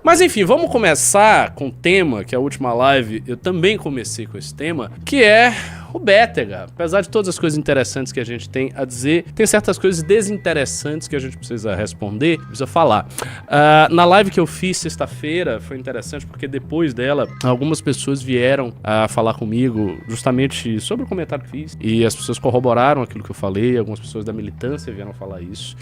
Mas enfim, vamos começar com o tema, que é a última live eu também comecei com esse tema, que é o Bétega. Apesar de todas as coisas interessantes que a gente tem a dizer, tem certas coisas desinteressantes que a gente precisa responder, precisa falar. Na live que eu fiz sexta-feira, foi interessante porque depois dela, algumas pessoas vieram a falar comigo justamente sobre o comentário que fiz, e as pessoas corroboraram aquilo que eu falei, algumas pessoas da militância vieram falar isso.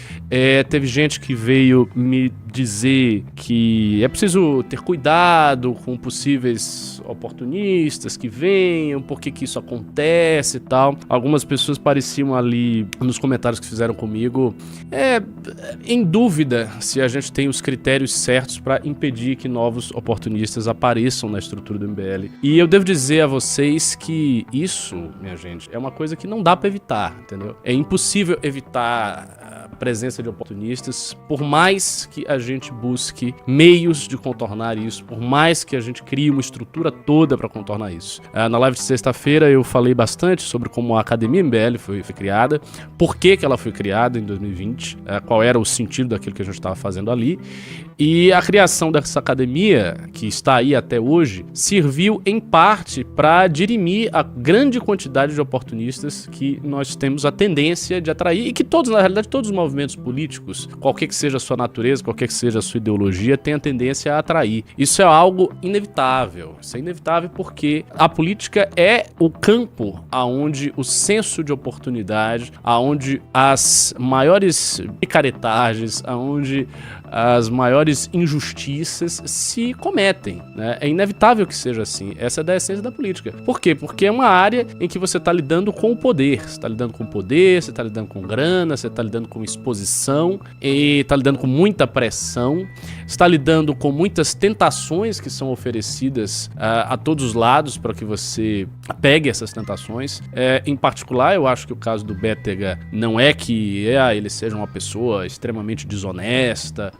Teve gente que veio me dizer que é preciso ter cuidado com possíveis oportunistas que venham, por que isso acontece e tal. Algumas pessoas pareciam ali nos comentários que fizeram comigo em dúvida se a gente tem os critérios certos para impedir que novos oportunistas apareçam na estrutura do MBL. E eu devo dizer a vocês que isso, minha gente, é uma coisa que não dá para evitar, entendeu? É impossível evitar a presença de oportunistas, por mais que a gente busque meios de contornar isso, por mais que a gente crie uma estrutura toda para contornar isso. Na live de sexta-feira eu falei bastante sobre como a Academia MBL foi criada, por que ela foi criada em 2020, qual era o sentido daquilo que a gente estava fazendo ali. E a criação dessa academia, que está aí até hoje, serviu em parte para dirimir a grande quantidade de oportunistas que nós temos a tendência de atrair e que todos, na realidade, todos os movimentos políticos, qualquer que seja a sua natureza, qualquer que seja a sua ideologia, tem a tendência a atrair. Isso é algo inevitável. Isso é inevitável porque a política é o campo aonde o senso de oportunidade, aonde as maiores picaretagens, aonde as maiores injustiças se cometem, né? É inevitável que seja assim. Essa é da essência da política. Por quê? Porque é uma área em que você está lidando com o poder. Você está lidando com poder, você está lidando com grana, você está lidando com exposição, e está lidando com muita pressão, está lidando com muitas tentações que são oferecidas a todos os lados para que você pegue essas tentações. Em particular, eu acho que o caso do Bétega não é que ele seja uma pessoa extremamente desonesta,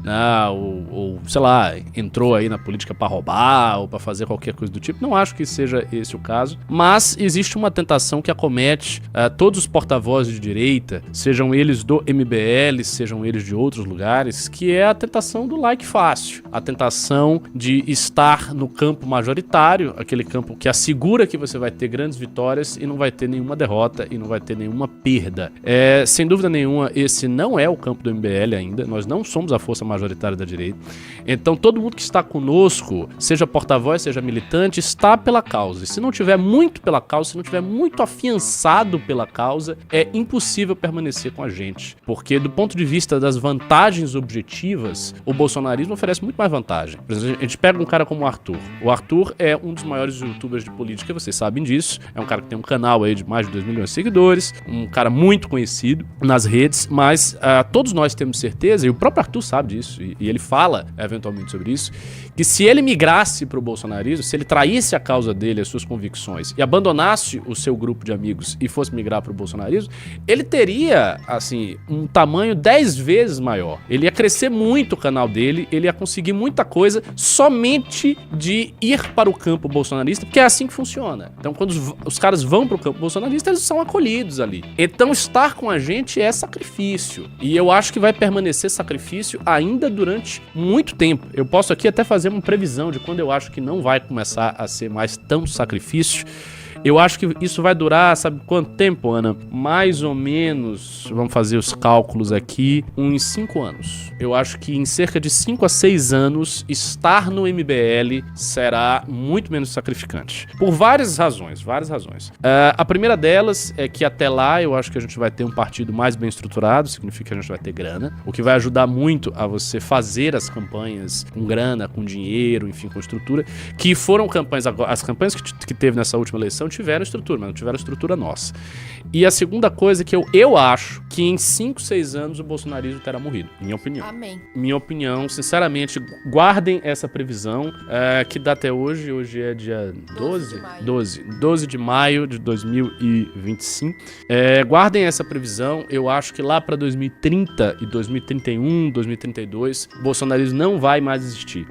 ou sei lá, entrou aí na política para roubar ou para fazer qualquer coisa do tipo. Não acho que seja esse o caso, mas existe uma tentação que acomete todos os porta-vozes de direita, sejam eles do MBL, sejam eles de outros lugares, que é a tentação do like fácil, a tentação de estar no campo majoritário, aquele campo que assegura que você vai ter grandes vitórias e não vai ter nenhuma derrota e não vai ter nenhuma perda. Sem dúvida nenhuma, esse não é o campo do MBL ainda, nós não somos a força majoritária da direita. Então todo mundo que está conosco, seja porta-voz, seja militante, está pela causa. E se não tiver muito pela causa, se não tiver muito afiançado pela causa, é impossível permanecer com a gente. Porque do ponto de vista das vantagens objetivas, o bolsonarismo oferece muito mais vantagem. Por exemplo, a gente pega um cara como o Arthur. O Arthur é um dos maiores youtubers de política, vocês sabem disso. É um cara que tem um canal aí de mais de 2 milhões de seguidores, um cara muito conhecido nas redes, mas todos nós temos certeza, e o próprio Arthur sabe disso, e ele fala eventualmente sobre isso, que se ele migrasse para o bolsonarismo, se ele traísse a causa dele, as suas convicções, e abandonasse o seu grupo de amigos e fosse migrar para o bolsonarismo, ele teria, assim, um tamanho 10 vezes maior. Ele ia crescer muito o canal dele, ele ia conseguir muita coisa somente de ir para o campo bolsonarista, porque é assim que funciona. Então, quando os caras vão para o campo bolsonarista, eles são acolhidos ali. Então, estar com a gente é sacrifício. E eu acho que vai permanecer sacrifício ainda durante muito tempo. Eu posso aqui até fazer uma previsão de quando eu acho que não vai começar a ser mais tão sacrifício. Eu acho que isso vai durar, sabe quanto tempo, Ana? Mais ou menos, vamos fazer os cálculos aqui, uns 5 anos. Eu acho que em cerca de 5 a 6 anos, estar no MBL será muito menos sacrificante. Por várias razões, várias razões. A primeira delas é que até lá eu acho que a gente vai ter um partido mais bem estruturado, significa que a gente vai ter grana, o que vai ajudar muito a você fazer as campanhas com grana, com dinheiro, enfim, com estrutura, que foram campanhas, as campanhas que teve nessa última eleição tiveram estrutura, mas não tiveram estrutura nossa. E a segunda coisa é que eu acho que em 5, 6 anos o bolsonarismo terá morrido, minha opinião. Amém. Minha opinião, sinceramente, guardem essa previsão, que dá até hoje é dia 12 de maio de 2025. Guardem essa previsão, eu acho que lá para 2030 e 2031, 2032, o bolsonarismo não vai mais existir.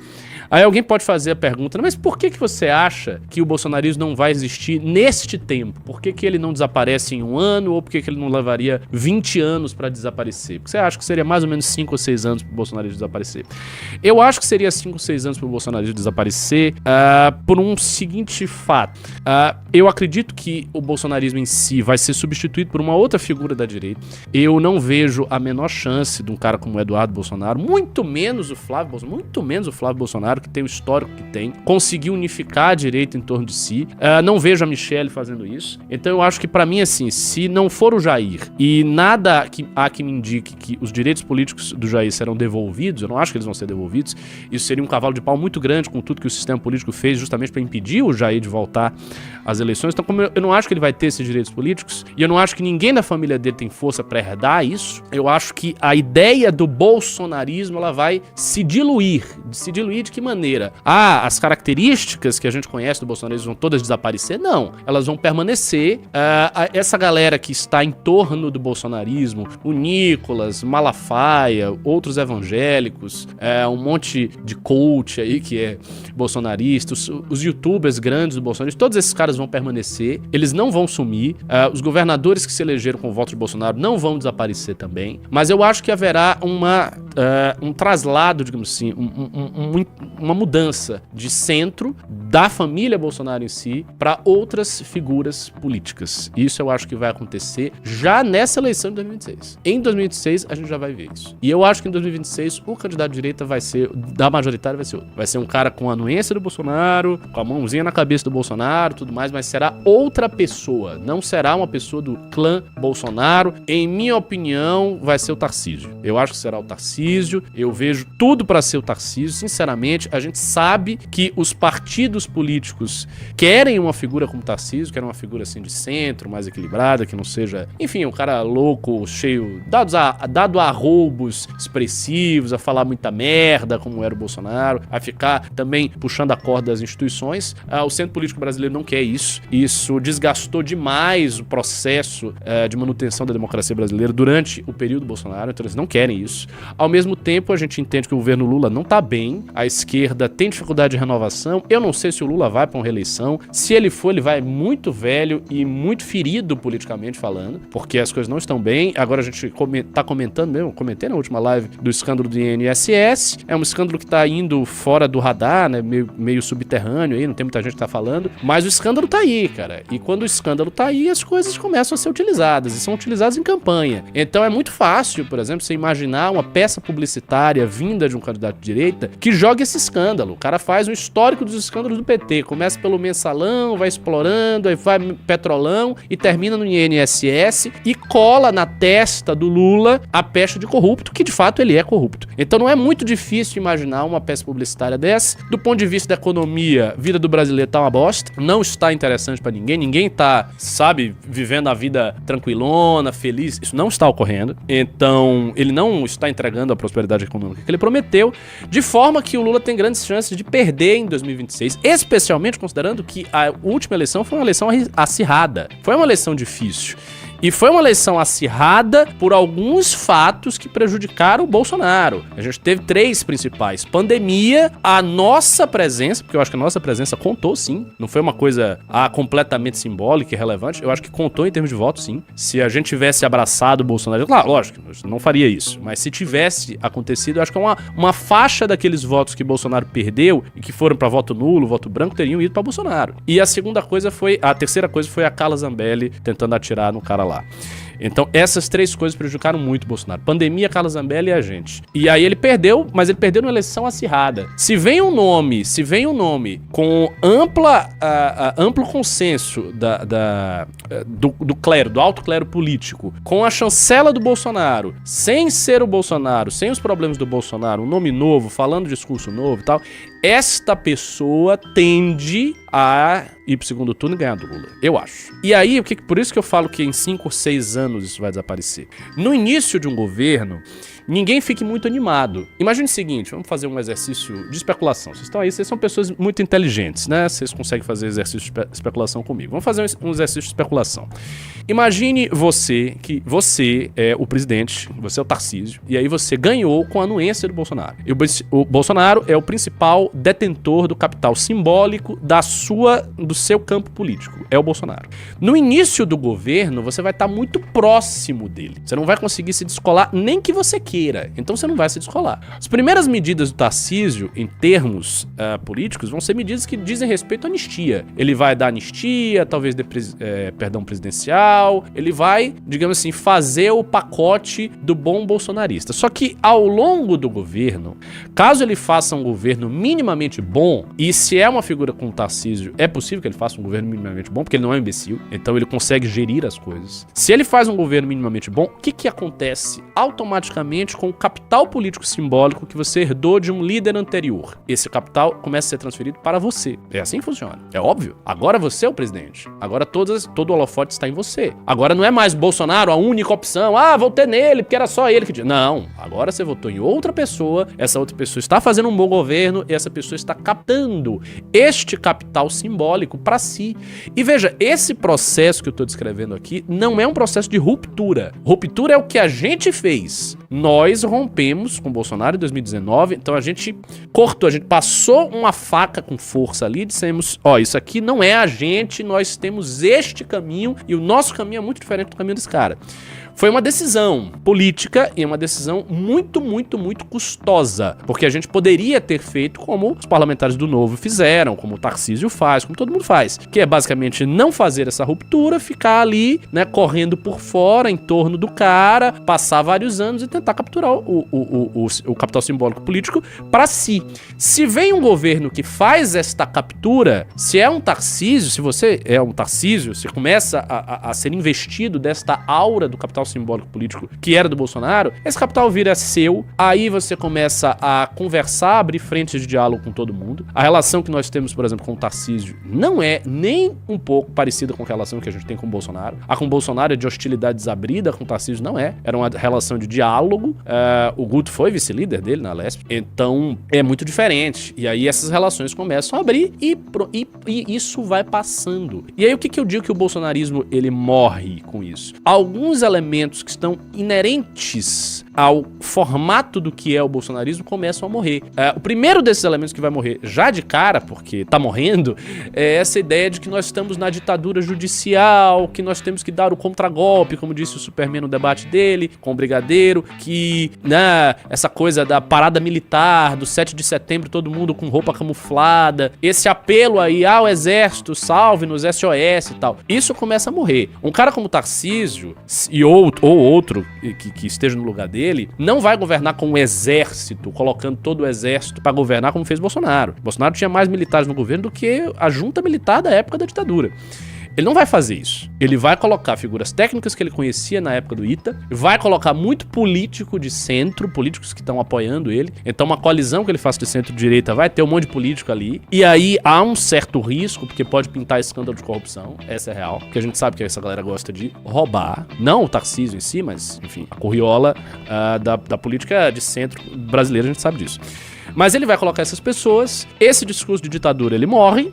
Aí alguém pode fazer a pergunta, mas por que você acha que o bolsonarismo não vai existir neste tempo? Por que ele não desaparece em um ano ou por que ele não levaria 20 anos para desaparecer? Porque você acha que seria mais ou menos 5 ou 6 anos para o bolsonarismo desaparecer? Eu acho que seria 5 ou 6 anos para o bolsonarismo desaparecer por um seguinte fato. Eu acredito que o bolsonarismo em si vai ser substituído por uma outra figura da direita. Eu não vejo a menor chance de um cara como o Eduardo Bolsonaro, muito menos o Flávio Bolsonaro, que tem o histórico que tem, conseguir unificar a direita em torno de si. Não vejo a Michelle fazendo isso. Então eu acho que pra mim, assim, se não for o Jair e nada que me indique que os direitos políticos do Jair serão devolvidos, eu não acho que eles vão ser devolvidos, isso seria um cavalo de pau muito grande com tudo que o sistema político fez justamente pra impedir o Jair de voltar às eleições. Então, como eu não acho que ele vai ter esses direitos políticos, e eu não acho que ninguém da família dele tem força pra herdar isso, eu acho que a ideia do bolsonarismo, ela vai se diluir. Se diluir de que maneira? As características que a gente conhece do bolsonarismo vão todas desaparecer? Não. Elas vão permanecer. Essa galera que está em torno do bolsonarismo, o Nicolas, Malafaia, outros evangélicos, um monte de coach aí que é bolsonarista, os youtubers grandes do bolsonarismo, todos esses caras vão permanecer, eles não vão sumir, os governadores que se elegeram com o voto de Bolsonaro não vão desaparecer também, mas eu acho que haverá um traslado, digamos assim, uma mudança de centro da família Bolsonaro em si para outras figuras políticas. Isso eu acho que vai acontecer já nessa eleição de 2026. Em 2026 a gente já vai ver isso. E eu acho que em 2026 o candidato de direita vai ser, da majoritária vai ser outro. Vai ser um cara com a anuência do Bolsonaro, com a mãozinha na cabeça do Bolsonaro, tudo mais, mas será outra pessoa. Não será uma pessoa do clã Bolsonaro. Em minha opinião, vai ser o Tarcísio. Eu acho que será o Tarcísio. Eu vejo tudo para ser o Tarcísio. Sinceramente, a gente sabe que os partidos políticos querem uma figura como Tarcísio, querem uma figura assim de centro, mais equilibrada, que não seja, enfim, um cara louco, cheio, dado a roubos expressivos, a falar muita merda, como era o Bolsonaro, a ficar também puxando a corda das instituições. O centro político brasileiro não quer isso. Isso desgastou demais o processo de manutenção da democracia brasileira durante o período Bolsonaro, então eles não querem isso. Ao mesmo tempo, a gente entende que o governo Lula não tá bem, a esquerda tem dificuldade de renovação. Eu não sei se o Lula vai para uma reeleição. Se ele for, ele vai muito velho e muito ferido politicamente falando, porque as coisas não estão bem. Agora a gente tá comentando mesmo, comentei na última live do escândalo do INSS. É um escândalo que tá indo fora do radar, né, meio subterrâneo aí, não tem muita gente que tá falando, mas o escândalo tá aí, cara. E quando o escândalo tá aí, as coisas começam a ser utilizadas, e são utilizadas em campanha. Então é muito fácil, por exemplo, você imaginar uma peça publicitária vinda de um candidato de direita que joga esse escândalo. O cara faz um histórico dos escândalos do PT, começa pelo mensalão, vai explorando, aí vai petrolão e termina no INSS e cola na testa do Lula a pecha de corrupto, que de fato ele é corrupto. Então não é muito difícil imaginar uma peça publicitária dessa. Do ponto de vista da economia, a vida do brasileiro tá uma bosta, não está interessante pra ninguém tá, sabe, vivendo a vida tranquilona, feliz, isso não está ocorrendo. Então ele não está entregando a prosperidade econômica que ele prometeu, de forma que o Lula tem grandes chances de perder em 2026, especialmente considerando que a última eleição foi uma eleição acirrada, foi uma eleição difícil. E foi uma eleição acirrada por alguns fatos que prejudicaram o Bolsonaro. A gente teve 3 principais. Pandemia, a nossa presença, porque eu acho que a nossa presença contou sim. Não foi uma coisa completamente simbólica e relevante. Eu acho que contou em termos de voto sim. Se a gente tivesse abraçado o Bolsonaro, claro, lógico, não faria isso. Mas se tivesse acontecido, eu acho que uma faixa daqueles votos que Bolsonaro perdeu e que foram para voto nulo, voto branco, teriam ido para Bolsonaro. E a terceira coisa foi a Carla Zambelli tentando atirar no cara lá. Então essas 3 coisas prejudicaram muito o Bolsonaro: pandemia, Carla Zambelli e a gente. E aí ele perdeu, mas ele perdeu numa eleição acirrada. Se vem um nome com amplo consenso do clero, do alto clero político, com a chancela do Bolsonaro, sem ser o Bolsonaro, sem os problemas do Bolsonaro, um nome novo, falando discurso novo e tal, esta pessoa tende a ir pro segundo turno e ganhar do Lula, eu acho. E aí, por isso que eu falo que em 5 ou 6 anos isso vai desaparecer. No início de um governo, ninguém fique muito animado. Imagine o seguinte, vamos fazer um exercício de especulação. Vocês estão aí, vocês são pessoas muito inteligentes, né? Vocês conseguem fazer exercício de especulação comigo. Vamos fazer um exercício de especulação. Imagine que você é o presidente, você é o Tarcísio, e aí você ganhou com a anuência do Bolsonaro. E o Bolsonaro é o principal detentor do capital simbólico do seu campo político. É o Bolsonaro. No início do governo, você vai estar muito próximo dele. Você não vai conseguir se descolar nem que você queira. Então você não vai se descolar. As primeiras medidas do Tarcísio, em termos políticos, vão ser medidas que dizem respeito à anistia. Ele vai dar anistia, talvez dê perdão presidencial. Ele vai, digamos assim, fazer o pacote do bom bolsonarista. Só que ao longo do governo, caso ele faça um governo minimamente bom, e se é uma figura como o Tarcísio, é possível que ele faça um governo minimamente bom, porque ele não é um imbecil, então ele consegue gerir as coisas. Se ele faz um governo minimamente bom, o que acontece automaticamente com o capital político simbólico que você herdou de um líder anterior? Esse capital começa a ser transferido para você. É assim que funciona. É óbvio. Agora você é o presidente. Agora todo o holofote está em você. Agora não é mais Bolsonaro a única opção. Votei nele porque era só ele que tinha. Não. Agora você votou em outra pessoa. Essa outra pessoa está fazendo um bom governo e essa pessoa está captando este capital simbólico para si. E veja, esse processo que eu estou descrevendo aqui não é um processo de ruptura. Ruptura é o que a gente fez. Nós rompemos com o Bolsonaro em 2019, então a gente cortou, a gente passou uma faca com força ali e dissemos, isso aqui não é a gente, nós temos este caminho e o nosso caminho é muito diferente do caminho desse cara. Foi uma decisão política e uma decisão muito, muito, muito custosa, porque a gente poderia ter feito como os parlamentares do Novo fizeram, como o Tarcísio faz, como todo mundo faz, que é basicamente não fazer essa ruptura, ficar ali, né, correndo por fora, em torno do cara, passar vários anos e tentar capturar o capital simbólico político para si. Se vem um governo que faz esta captura, se é um Tarcísio, se você é um Tarcísio, você começa a ser investido desta aura do capital simbólico político que era do Bolsonaro, esse capital vira seu, aí você começa a conversar, abrir frentes de diálogo com todo mundo. A relação que nós temos, por exemplo, com o Tarcísio não é nem um pouco parecida com a relação que a gente tem com o Bolsonaro. A com o Bolsonaro é de hostilidade desabrida, com o Tarcísio não é. Era uma relação de diálogo. O Guto foi vice-líder dele na Lesp, então é muito diferente. E aí essas relações começam a abrir e isso vai passando. E aí o que eu digo que o bolsonarismo ele morre com isso? Alguns elementos que estão inerentes ao formato do que é o bolsonarismo começam a morrer. O primeiro desses elementos que vai morrer já de cara, porque tá morrendo, é essa ideia de que nós estamos na ditadura judicial, que nós temos que dar o contragolpe, como disse o Superman no debate dele, com o Brigadeiro, que essa coisa da parada militar, do 7 de setembro, todo mundo com roupa camuflada, esse apelo aí ao exército, salve-nos, SOS e tal. Isso começa a morrer. Um cara como Tarcísio, ou outro que esteja no lugar dele, não vai governar com um exército, colocando todo o exército pra governar como fez Bolsonaro. Bolsonaro tinha mais militares no governo do que a junta militar da época da ditadura. Ele não vai fazer isso. Ele vai colocar figuras técnicas que ele conhecia na época do ITA, vai colocar muito político de centro, políticos que estão apoiando ele. Então uma coalizão que ele faça de centro-direita vai ter um monte de político ali. E aí há um certo risco, porque pode pintar escândalo de corrupção, essa é real, porque a gente sabe que essa galera gosta de roubar, não o Tarcísio em si, mas enfim, a corriola da política de centro brasileira, a gente sabe disso. Mas ele vai colocar essas pessoas, esse discurso de ditadura ele morre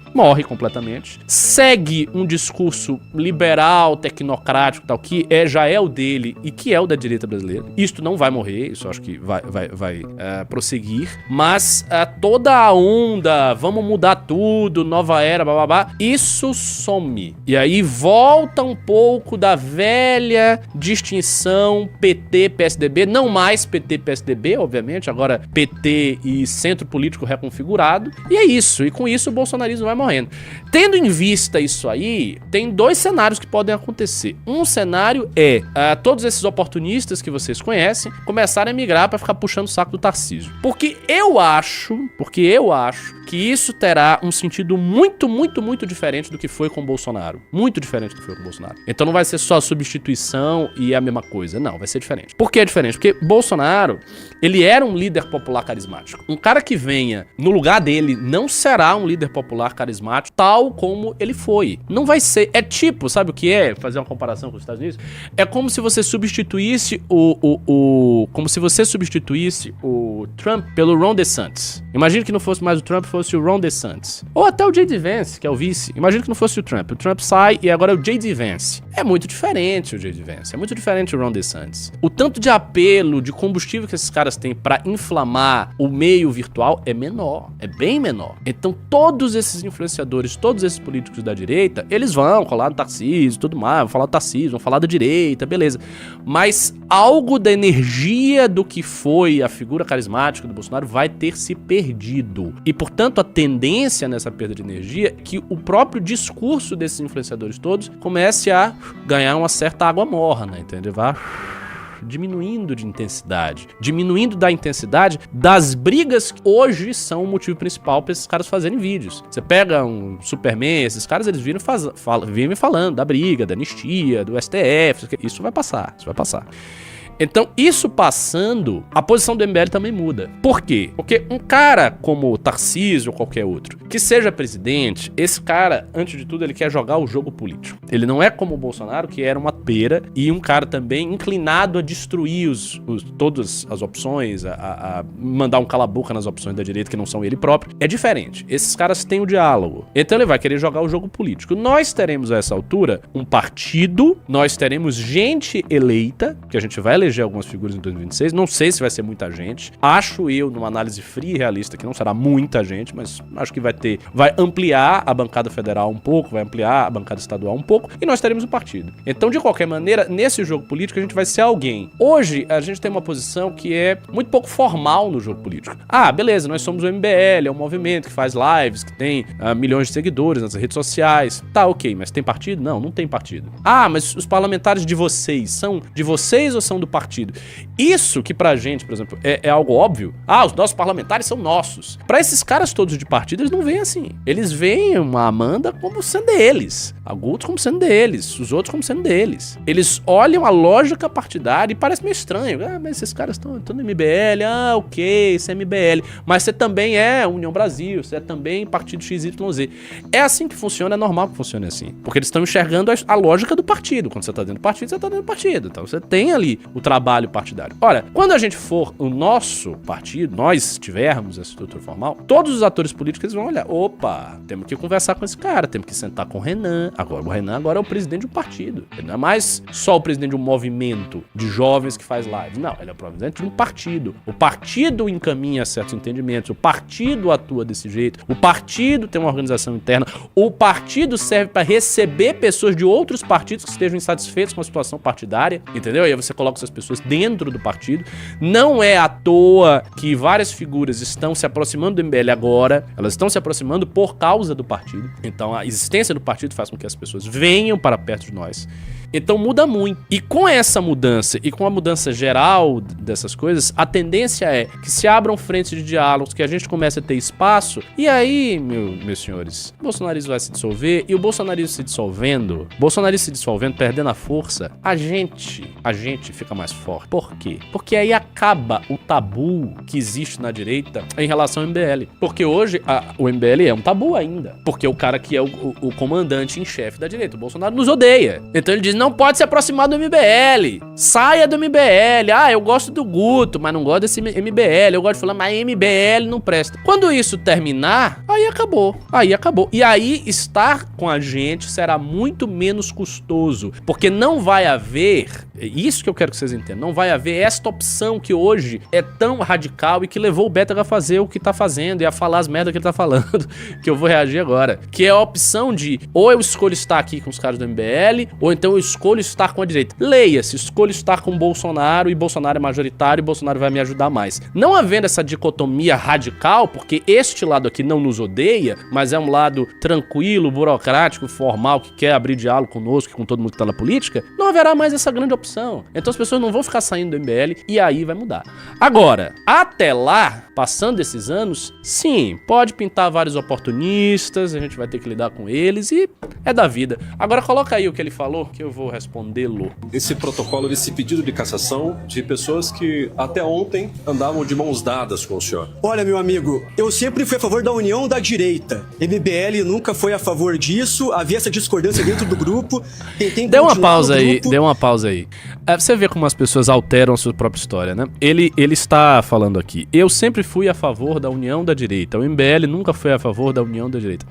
completamente, segue um discurso liberal, tecnocrático, tal, que já é o dele e que é o da direita brasileira. Isto não vai morrer, isso eu acho que vai prosseguir, mas toda a onda, vamos mudar tudo, nova era, bababá, isso some. E aí volta um pouco da velha distinção PT-PSDB, não mais PT-PSDB, obviamente, agora PT e centro político reconfigurado, e é isso, e com isso o bolsonarismo vai morrendo. Tendo em vista isso aí, tem dois cenários que podem acontecer. Um cenário é todos esses oportunistas que vocês conhecem começarem a migrar para ficar puxando o saco do Tarcísio. Porque eu acho que isso terá um sentido muito, muito, muito diferente do que foi com o Bolsonaro. Muito diferente do que foi com o Bolsonaro. Então não vai ser só substituição e a mesma coisa. Não, vai ser diferente. Por que é diferente? Porque Bolsonaro, ele era um líder popular carismático. um cara que venha no lugar dele não será um líder popular carismático tal como ele foi. Não vai ser. É tipo, sabe o que é? Fazer uma comparação com os Estados Unidos? É como se você substituísse como se você substituísse o Trump pelo Ron DeSantis. Imagina que não fosse mais o Trump, fosse o Ron DeSantis. Ou até o J.D. Vance, que é o vice. Imagina que não fosse o Trump. O Trump sai e agora é o J.D. Vance. É muito diferente o J.D. Vance. É muito diferente o Ron DeSantis. O tanto de apelo, de combustível que esses caras têm pra inflamar o meio virtual é menor. É bem menor. Então todos esses influenciadores, todos esses políticos da direita, eles vão colar no Tarcísio, tudo mais, vão falar do Tarcísio, vão falar da direita, beleza. Mas algo da energia do que foi a figura carismática do Bolsonaro vai ter se perdido. E, portanto, a tendência nessa perda de energia é que o próprio discurso desses influenciadores todos comece a ganhar uma certa água morna, entendeu? Vai diminuindo de intensidade, diminuindo da intensidade das brigas que hoje são o motivo principal para esses caras fazerem vídeos. Você pega um Superman, esses caras, eles vivem falando da briga, da anistia, do STF, isso vai passar, isso vai passar. Então, isso passando, a posição do MBL também muda. Por quê? Porque um cara como o Tarcísio ou qualquer outro, que seja presidente, esse cara, antes de tudo, ele quer jogar o jogo político. Ele não é como o Bolsonaro, que era uma pera, e um cara também inclinado a destruir todas as opções, a mandar um cala-boca nas opções da direita que não são ele próprio. É diferente. Esses caras têm o diálogo. Então ele vai querer jogar o jogo político. Nós teremos a essa altura um partido, nós teremos gente eleita, que a gente vai eleger algumas figuras em 2026, não sei se vai ser muita gente, acho eu, numa análise fria e realista, que não será muita gente, mas acho que vai ampliar a bancada federal um pouco, vai ampliar a bancada estadual um pouco, e nós teremos um partido. Então, de qualquer maneira, nesse jogo político, a gente vai ser alguém. Hoje, a gente tem uma posição que é muito pouco formal no jogo político. Ah, beleza, nós somos o MBL, é um movimento que faz lives, que tem milhões de seguidores nas redes sociais. Tá, ok, mas tem partido? Não, não tem partido. Ah, mas os parlamentares de vocês são de vocês ou são do partido? Isso que pra gente, por exemplo, é algo óbvio. Ah, os nossos parlamentares são nossos. Pra esses caras todos de partido, eles não veem assim. Eles veem uma Amanda como sendo deles, a Guto como sendo deles, os outros como sendo deles. Eles olham a lógica partidária e parece meio estranho. Ah, mas esses caras estão no MBL, ah, ok, isso é MBL. Mas você também é União Brasil, você é também Partido XYZ. É assim que funciona, é normal que funcione assim. Porque eles estão enxergando a lógica do partido. Quando você tá dentro do partido, você tá dentro do partido. Então você tem ali o trabalho partidário. Ora, quando a gente for o nosso partido, nós tivermos essa estrutura formal, todos os atores políticos eles vão olhar, opa, temos que conversar com esse cara, temos que sentar com o Renan. Agora, o Renan agora é o presidente de um partido. Ele não é mais só o presidente de um movimento de jovens que faz live. Não, ele é o presidente de um partido. O partido encaminha certos entendimentos, o partido atua desse jeito, o partido tem uma organização interna, o partido serve para receber pessoas de outros partidos que estejam insatisfeitos com a situação partidária, entendeu? E aí você coloca essas pessoas dentro do partido. Não é à toa que várias figuras estão se aproximando do MBL agora, elas estão se aproximando por causa do partido. Então a existência do partido faz com que as pessoas venham para perto de nós. Então muda muito. E com essa mudança e com a mudança geral dessas coisas, a tendência é que se abram frentes de diálogos, que a gente comece a ter espaço. E aí, meus senhores, o bolsonarismo vai se dissolver. E o bolsonarismo se dissolvendo, perdendo a força, a gente fica mais forte. Por quê? Porque aí acaba o tabu que existe na direita em relação ao MBL. Porque hoje o MBL é um tabu ainda. Porque o cara que é o comandante em chefe da direita, o Bolsonaro, nos odeia. Então ele diz, não pode se aproximar do MBL. Saia do MBL. Ah, eu gosto do Guto, mas não gosto desse MBL. Eu gosto de falar, mas MBL não presta. Quando isso terminar, aí acabou. E aí estar com a gente será muito menos custoso. Porque não vai haver, isso que eu quero que vocês entendam, não vai haver esta opção que hoje é tão radical e que levou o Bétega a fazer o que tá fazendo e a falar as merdas que ele tá falando, que eu vou reagir agora. Que é a opção de, ou eu escolho estar aqui com os caras do MBL, ou então eu escolho estar com a direita. Leia-se, escolho estar com o Bolsonaro e Bolsonaro é majoritário e Bolsonaro vai me ajudar mais. Não havendo essa dicotomia radical, porque este lado aqui não nos odeia, mas é um lado tranquilo, burocrático, formal, que quer abrir diálogo conosco e com todo mundo que tá na política, não haverá mais essa grande opção. Então as pessoas não vão ficar saindo do MBL e aí vai mudar. Agora, até lá, Passando esses anos, sim, pode pintar vários oportunistas, a gente vai ter que lidar com eles e é da vida. Agora coloca aí o que ele falou, que eu vou respondê-lo. Esse protocolo, esse pedido de cassação de pessoas que até ontem andavam de mãos dadas com o senhor. Olha, meu amigo, eu sempre fui a favor da união da direita. MBL nunca foi a favor disso, havia essa discordância dentro do grupo. Dê uma pausa aí. Você vê como as pessoas alteram a sua própria história, né? Ele está falando aqui, eu sempre fui a favor da união da direita, o MBL nunca foi a favor da união da direita.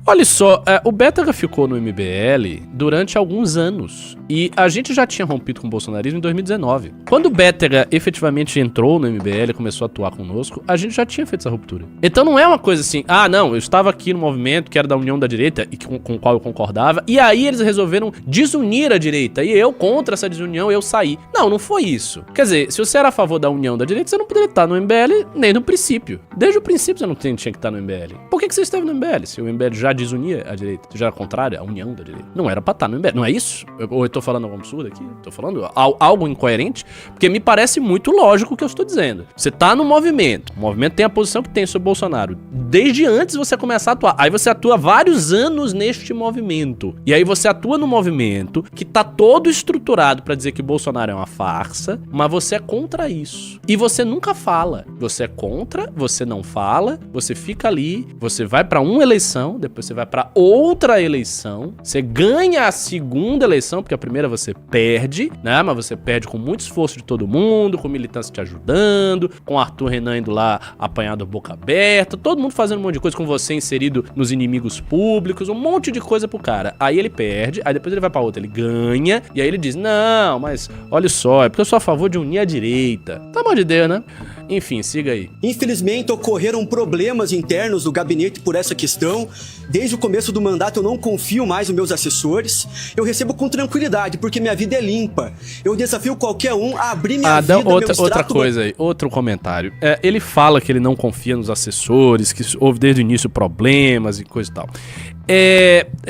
Olha só, o Bétega ficou no MBL durante alguns anos e a gente já tinha rompido com o bolsonarismo em 2019. Quando o Bétega efetivamente entrou no MBL e começou a atuar conosco, a gente já tinha feito essa ruptura. Então não é uma coisa assim, não, eu estava aqui no movimento que era da União da Direita e com o qual eu concordava, e aí eles resolveram desunir a direita e eu, contra essa desunião, eu saí. Não foi isso. Quer dizer, se você era a favor da União da Direita, você não poderia estar no MBL nem no princípio. Desde o princípio você não tinha que estar no MBL. Por que você esteve no MBL? Se o MBL já desunia a direita, já era contrária à união da direita. Não era pra estar no MBL, não é isso? Ou eu tô falando algo absurdo aqui? Tô falando algo incoerente? Porque me parece muito lógico o que eu estou dizendo. Você tá no movimento, o movimento tem a posição que tem sobre o Bolsonaro. Desde antes você começar a atuar. Aí você atua vários anos neste movimento. E aí você atua no movimento que tá todo estruturado pra dizer que Bolsonaro é uma farsa, mas você é contra isso. E você nunca fala. Você é contra, você não fala, você fica ali, você vai pra uma eleição, depois você vai pra outra eleição, você ganha a segunda eleição, porque a primeira você perde, né? Mas você perde com muito esforço de todo mundo, com militância te ajudando, com Arthur Renan indo lá apanhado boca aberta, todo mundo fazendo um monte de coisa, com você inserido nos inimigos públicos, um monte de coisa pro cara. Aí ele perde, aí depois ele vai pra outra, ele ganha, e aí ele diz, não, mas olha só, é porque eu sou a favor de unir a direita. Tá bom de Deus, né? Enfim, siga aí. Infelizmente, ocorreram problemas internos do gabinete por essa questão. Desde o começo do mandato, eu não confio mais nos meus assessores. Eu recebo com tranquilidade, porque minha vida é limpa. Eu desafio qualquer um a abrir minha vida, outra coisa aí, outro comentário. Ele fala que ele não confia nos assessores, que houve desde o início problemas e coisa e tal.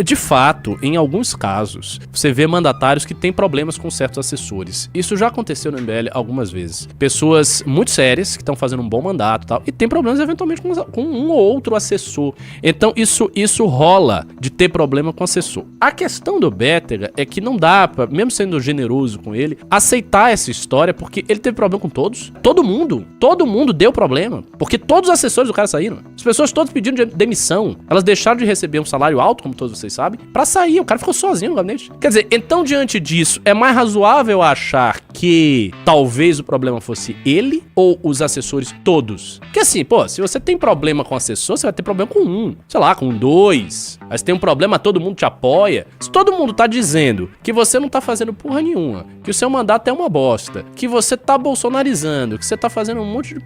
De fato, em alguns casos, você vê mandatários que têm problemas com certos assessores. Isso já aconteceu no MBL algumas vezes. Pessoas muito sérias, que estão fazendo um bom mandato e tal, e tem problemas eventualmente com um ou outro assessor. Então isso rola de ter problema com assessor. A questão do Bétega é que não dá pra, mesmo sendo generoso com ele, aceitar essa história, porque ele teve problema com todos. Todo mundo deu problema, porque todos os assessores do cara saíram. As pessoas todas pediram demissão, elas deixaram de receber um salário alto, como todos vocês sabem, pra sair. O cara ficou sozinho no gabinete. Quer dizer, então diante disso, é mais razoável achar que talvez o problema fosse ele ou os assessores todos? Porque assim, se você tem problema com assessor, você vai ter problema com um, sei lá, com dois. Aí você tem um problema, todo mundo te apoia. Se todo mundo tá dizendo que você não tá fazendo porra nenhuma, que o seu mandato é uma bosta, que você tá bolsonarizando, que você tá fazendo um monte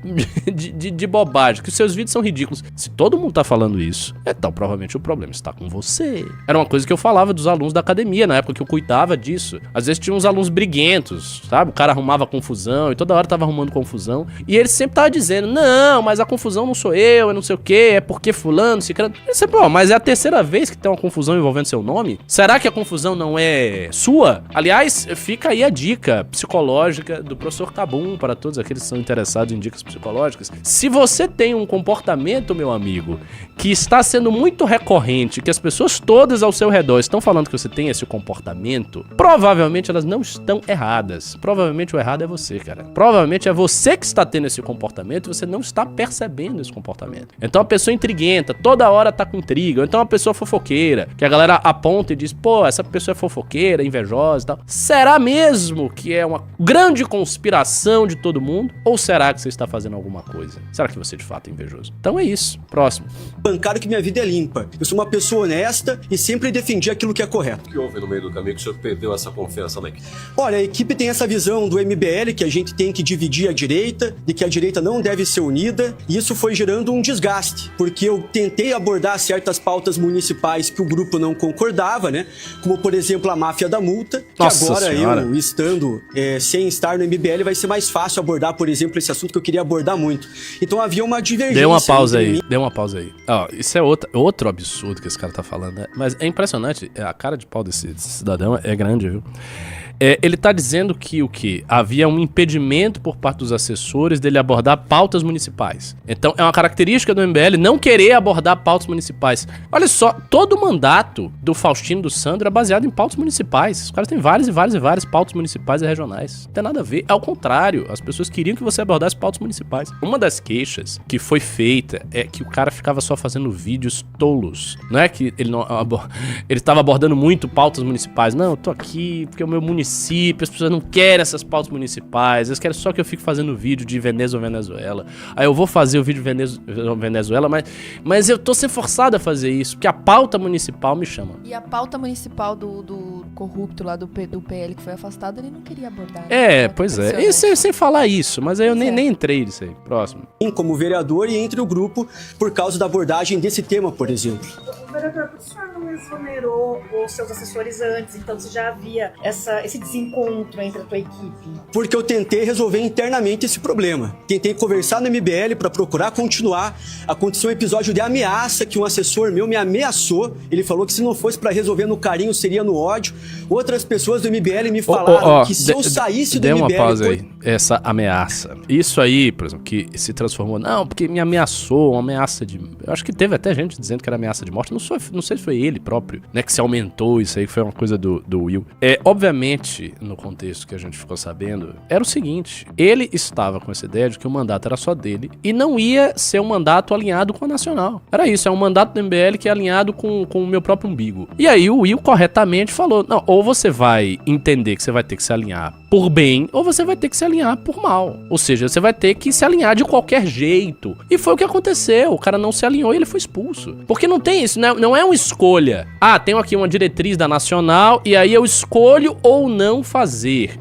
de bobagem, que os seus vídeos são ridículos. Se todo mundo tá falando isso, então provavelmente o problema está com você. Era uma coisa que eu falava dos alunos da academia, na época que eu cuidava disso. Às vezes tinha uns alunos briguentos, sabe? O cara arrumava confusão e toda hora tava arrumando confusão. E ele sempre tava dizendo, não, mas a confusão não sou eu, é não sei o que, é porque fulano, ciclano. Ele sempre, mas é a terceira vez que tem uma confusão envolvendo seu nome? Será que a confusão não é sua? Aliás, fica aí a dica psicológica do professor Cabum para todos aqueles que são interessados em dicas psicológicas. Se você tem um comportamento, meu amigo, que está sendo muito recorrente, que as pessoas todas ao seu redor estão falando que você tem esse comportamento, provavelmente elas não estão erradas. Provavelmente o errado é você, cara. Provavelmente é você que está tendo esse comportamento e você não está percebendo esse comportamento. Então a pessoa intriguenta, toda hora tá com intriga. Ou então a pessoa fofoqueira, que a galera aponta e diz, essa pessoa é fofoqueira, invejosa e tal. Será mesmo que é uma grande conspiração de todo mundo? Ou será que você está fazendo alguma coisa? Será que você de fato é invejoso? Então é isso. Próximo. Bancário que minha vida é limpa. Eu sou uma pessoa honesta e sempre defendi aquilo que é correto. O que houve no meio do caminho que o senhor perdeu essa confiança na equipe? Olha, a equipe tem essa visão do MBL, que a gente tem que dividir a direita, de que a direita não deve ser unida, e isso foi gerando um desgaste, porque eu tentei abordar certas pautas municipais que o grupo não concordava, né? Como, por exemplo, a máfia da multa, que Nossa agora senhora. eu, estando sem estar no MBL, vai ser mais fácil abordar, por exemplo, esse assunto que eu queria abordar muito. Então havia uma divergência. Dê uma pausa aí. Isso é outro absurdo que esse cara tá falando, né? Mas é impressionante, a cara de pau desse cidadão é grande, viu? Ele tá dizendo que o quê? Havia um impedimento por parte dos assessores dele abordar pautas municipais. Então, é uma característica do MBL não querer abordar pautas municipais. Olha só, todo o mandato do Faustino do Sandro é baseado em pautas municipais. Os caras têm várias pautas municipais e regionais. Não tem nada a ver. Ao contrário, as pessoas queriam que você abordasse pautas municipais. Uma das queixas que foi feita é que o cara ficava só fazendo vídeos tolos. Não é que ele não... Ele estava abordando muito pautas municipais. Não, eu tô aqui porque é o meu município, as pessoas não querem essas pautas municipais, eles querem só que eu fique fazendo vídeo de Venezuela. Aí eu vou fazer o vídeo de Venezuela, mas eu tô sendo forçado a fazer isso, porque a pauta municipal me chama. E a pauta municipal do corrupto lá do PL que foi afastado, ele não queria abordar. Pois é. E sem falar isso, mas aí eu nem entrei nisso aí. Próximo. Como vereador e entre o grupo por causa da abordagem desse tema, por exemplo. Vereador, por que o senhor não exonerou os seus assessores antes? Então, se já havia esse desencontro entre a tua equipe? Porque eu tentei resolver internamente esse problema. Tentei conversar no MBL para procurar continuar. Aconteceu um episódio de ameaça que um assessor meu me ameaçou. Ele falou que se não fosse para resolver no carinho, seria no ódio. Outras pessoas do MBL me falaram que se eu saísse do MBL... Dê uma pausa aí. Essa ameaça. Isso aí, por exemplo, que se transformou... Não, porque me ameaçou, uma ameaça de... Eu acho que teve até gente dizendo que era ameaça de morte. Não sei se foi ele próprio, né, que se aumentou isso aí, que foi uma coisa do Will. Obviamente, no contexto que a gente ficou sabendo, era o seguinte, ele estava com essa ideia de que o mandato era só dele e não ia ser um mandato alinhado com a Nacional. Era isso, é um mandato do MBL que é alinhado com o meu próprio umbigo. E aí o Will corretamente falou, não, ou você vai entender que você vai ter que se alinhar por bem, ou você vai ter que se alinhar por mal. Ou seja, você vai ter que se alinhar de qualquer jeito. E foi o que aconteceu, o cara não se alinhou e ele foi expulso. Porque não tem isso, não é uma escolha. Tenho aqui uma diretriz da Nacional e aí eu escolho ou não fazer.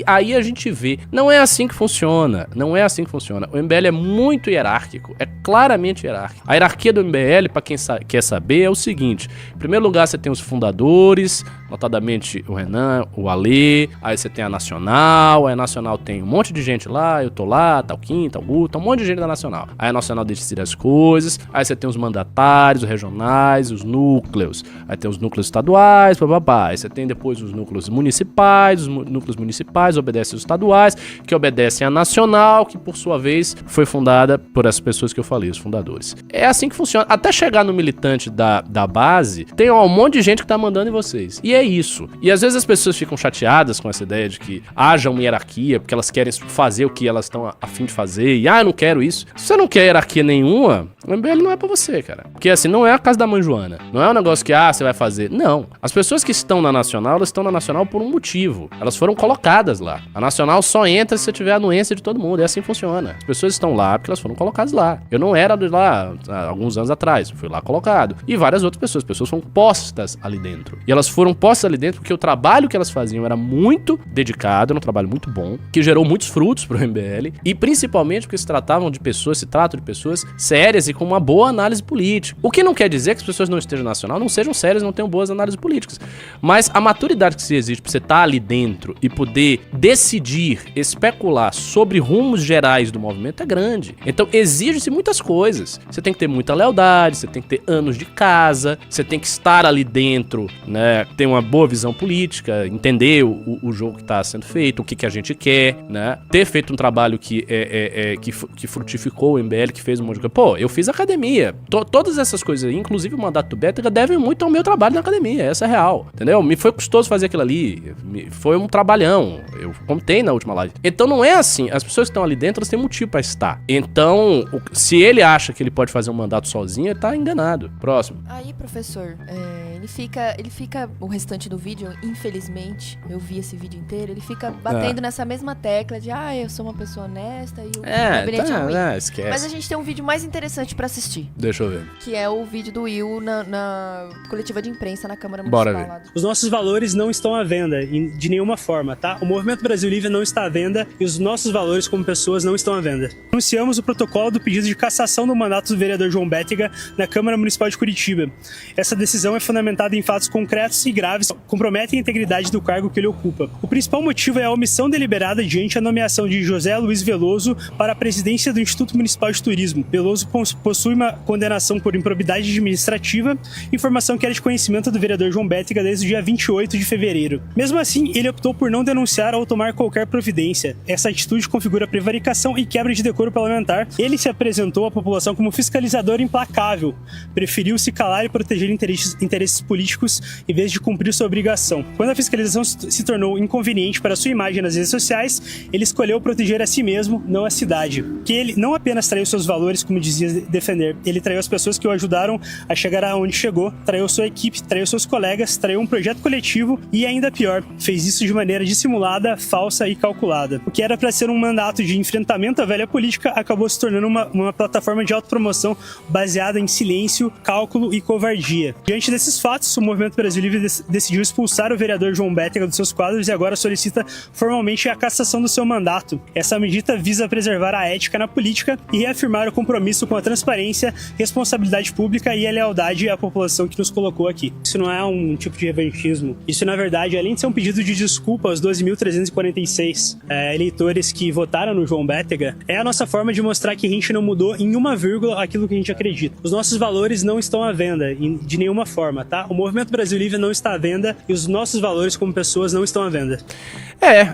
Aí a gente vê. Não é assim que funciona. Não é assim que funciona. O MBL é muito hierárquico. É claramente hierárquico. A hierarquia do MBL, pra quem quer saber, é o seguinte. Em primeiro lugar, você tem os fundadores, notadamente o Renan, o Alê, aí você tem a Nacional, aí a Nacional tem um monte de gente lá, eu tô lá, tá o Kim, tá o Guto, tá um monte de gente da Nacional. Aí a Nacional decide as coisas, aí você tem os mandatários, os regionais, os núcleos, aí tem os núcleos estaduais, bababá. Aí você tem depois os núcleos municipais, os núcleos municipais obedecem os estaduais, que obedecem à Nacional, que por sua vez foi fundada por essas pessoas que eu falei, os fundadores. É assim que funciona. Até chegar no militante da base, tem um monte de gente que tá mandando em vocês. E é isso. E às vezes as pessoas ficam chateadas com essa ideia de que haja uma hierarquia, porque elas querem fazer o que elas estão a fim de fazer, e eu não quero isso. Se você não quer hierarquia nenhuma, o MBL não é pra você, cara. Porque assim, não é a casa da mãe Joana. Não é um negócio que, você vai fazer. Não. As pessoas que estão na Nacional, elas estão na Nacional por um motivo. Elas foram colocadas lá. A Nacional só entra se você tiver a anuência de todo mundo. É assim que funciona. As pessoas estão lá porque elas foram colocadas lá. Eu não era de lá há alguns anos atrás. Fui lá colocado. E várias outras pessoas. Pessoas foram postas ali dentro. E elas foram postas ali dentro porque o trabalho que elas faziam era muito dedicado, era um trabalho muito bom, que gerou muitos frutos pro MBL. E principalmente porque se tratam de pessoas sérias e com uma boa análise política. O que não quer dizer que as pessoas não estejam na Nacional, não sejam sérias, não tenham boas análises políticas. Mas a maturidade que se exige pra você estar ali dentro e poder decidir, especular sobre rumos gerais do movimento é grande. Então exige-se muitas coisas. Você tem que ter muita lealdade, você tem que ter anos de casa, você tem que estar ali dentro, né? Ter uma boa visão política, entender o jogo que tá sendo feito, o que a gente quer, né? Ter feito um trabalho que frutificou o MBL, que fez um monte de coisa. Pô, eu fiz academia. Todas essas coisas aí, inclusive o mandato do Bétega, devem muito ao meu trabalho na academia. Essa é real. Entendeu? Me foi custoso fazer aquilo ali. Foi um trabalhão. Eu contei na última live. Então não é assim. As pessoas que estão ali dentro, elas têm motivo pra estar. Então, se ele acha que ele pode fazer um mandato sozinho, ele tá enganado. Próximo. Aí, professor, ele fica o restante do vídeo, infelizmente, eu vi esse vídeo inteiro, ele fica batendo nessa mesma tecla de, eu sou uma pessoa honesta e o gabinete é ruim. Esquece. Mas a gente tem um vídeo mais interessante pra assistir. Deixa eu ver. Que é o vídeo do Will na coletiva de imprensa na Câmara Bora Municipal. ver. Os nossos valores não estão à venda, de nenhuma forma, tá? O Movimento Brasil Livre não está à venda e os nossos valores como pessoas não estão à venda. Anunciamos o protocolo do pedido de cassação do mandato do vereador João Bétega na Câmara Municipal de Curitiba. Essa decisão é fundamentada em fatos concretos e graves que comprometem a integridade do cargo que ele ocupa. O principal motivo é a omissão deliberada diante a nomeação de José Luiz Veloso para a presidência do Instituto Municipal de Turismo. Veloso possui uma condenação por improbidade administrativa, informação que era de conhecimento do vereador João Bétega desde o dia 28 de fevereiro. Mesmo assim, ele optou por não denunciar ou tomar qualquer providência. Essa atitude configura prevaricação e quebra de decoro parlamentar. Ele se apresentou à população como fiscalizador implacável, preferiu se calar e proteger interesses políticos em vez de cumprir sua obrigação. Quando a fiscalização se tornou inconveniente para sua imagem nas redes sociais, ele escolheu proteger a si mesmo, não a cidade. Que ele não apenas traiu seus valores, como dizia defender, ele traiu as pessoas que o ajudaram a chegar aonde chegou, traiu sua equipe, traiu seus colegas, traiu um projeto coletivo e, ainda pior, fez isso de maneira dissimulada, falsa e calculada. O que era para ser um mandato de enfrentamento à velha política acabou se tornando uma plataforma de autopromoção baseada em silêncio, cálculo e covardia. Diante desses fatos, o Movimento Brasil Livre decidiu expulsar o vereador João Bétega dos seus quadros e agora solicita formalmente a cassação do seu mandato. Essa medida visa preservar a ética na política e reafirmar o compromisso com a transparência, responsabilidade pública e a lealdade à população que nos colocou aqui. Isso não é um tipo de revanchismo. Isso, na verdade, além de ser um pedido de desculpa aos 12.346 eleitores que votaram no João Bétega, é a nossa forma de mostrar que a gente não mudou em uma vírgula aquilo que a gente acredita. Os nossos valores não estão à venda, de nenhuma forma, tá? O Movimento Brasil Livre não está à venda e os nossos valores como pessoas não estão à venda.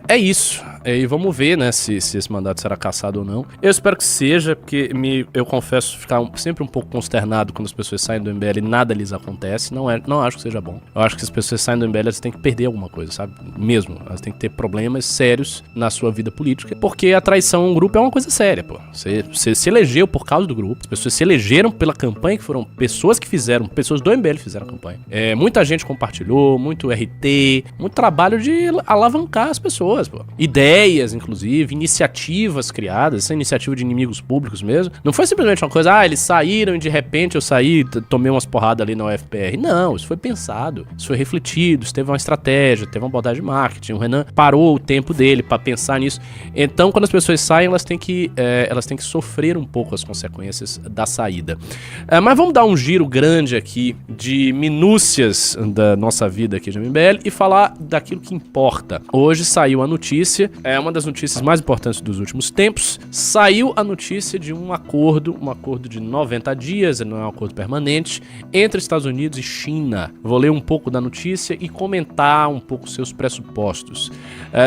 É isso. E vamos ver, né, se esse mandato será cassado ou não. Eu espero que seja, porque eu confesso ficar sempre um pouco consternado quando as pessoas saem do MBL e nada lhes acontece. Não acho que seja bom. Eu acho que as pessoas saem do MBL, elas têm que perder alguma coisa, sabe? Mesmo. Elas têm que ter problemas sérios na sua vida política, porque a traição a um grupo é uma coisa séria, pô. Você se elegeu por causa do grupo, as pessoas se elegeram pela campanha, que foram pessoas do MBL que fizeram a campanha. Muita gente compartilhou, muito RT, muito trabalho de alavancar as pessoas, pô. Ideias, inclusive, iniciativas criadas, essa iniciativa de inimigos públicos mesmo. Não foi simplesmente uma coisa, eles saíram e de repente eu saí, tomei umas porradas ali na UFPR. Não, isso foi pensado, isso foi refletido, isso teve uma estratégia, teve uma abordagem de marketing. O Renan parou o tempo dele pra pensar nisso. Então, quando as pessoas saem, elas têm que sofrer um pouco as consequências da saída. Mas vamos dar um giro grande aqui de minúcias da nossa vida aqui de MBL e falar daquilo que importa. Hoje saiu a notícia, uma das notícias mais importantes dos últimos tempos, saiu a notícia de um acordo de 90 dias, não é um acordo permanente, entre Estados Unidos e China. Vou ler um pouco da notícia e comentar um pouco seus pressupostos.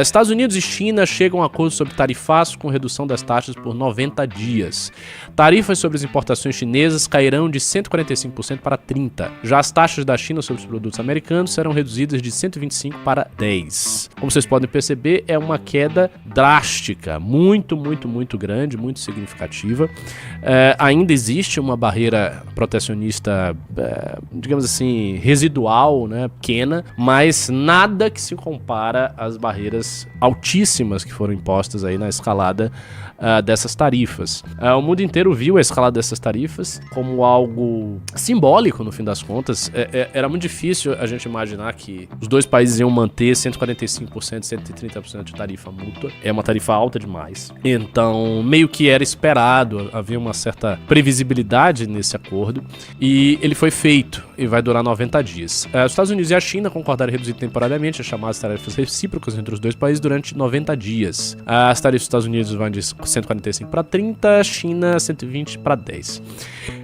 Estados Unidos e China chegam a um acordo sobre tarifaço com redução das taxas por 90 dias. Tarifas sobre as importações chinesas cairão de 145% para 30%. Já as taxas da China sobre os produtos americanos serão reduzidas de 125% para 10%. Como vocês podem perceber, é uma queda drástica, muito grande, muito significativa. Ainda existe uma barreira protecionista, digamos assim, residual, né, pequena, mas nada que se compara às barreiras altíssimas que foram impostas aí na escalada dessas tarifas. O mundo inteiro viu a escalada dessas tarifas como algo simbólico, no fim das contas. Era muito difícil a gente imaginar que os dois países iam manter 145%, 130% de tarifa mútua. É uma tarifa alta demais. Então, meio que era esperado, havia uma certa previsibilidade nesse acordo, e ele foi feito e vai durar 90 dias. Os Estados Unidos e a China concordaram em reduzir temporariamente as chamadas tarifas recíprocas entre os dois países durante 90 dias. As tarifas dos Estados Unidos vão de 145 para 30, China 120 para 10.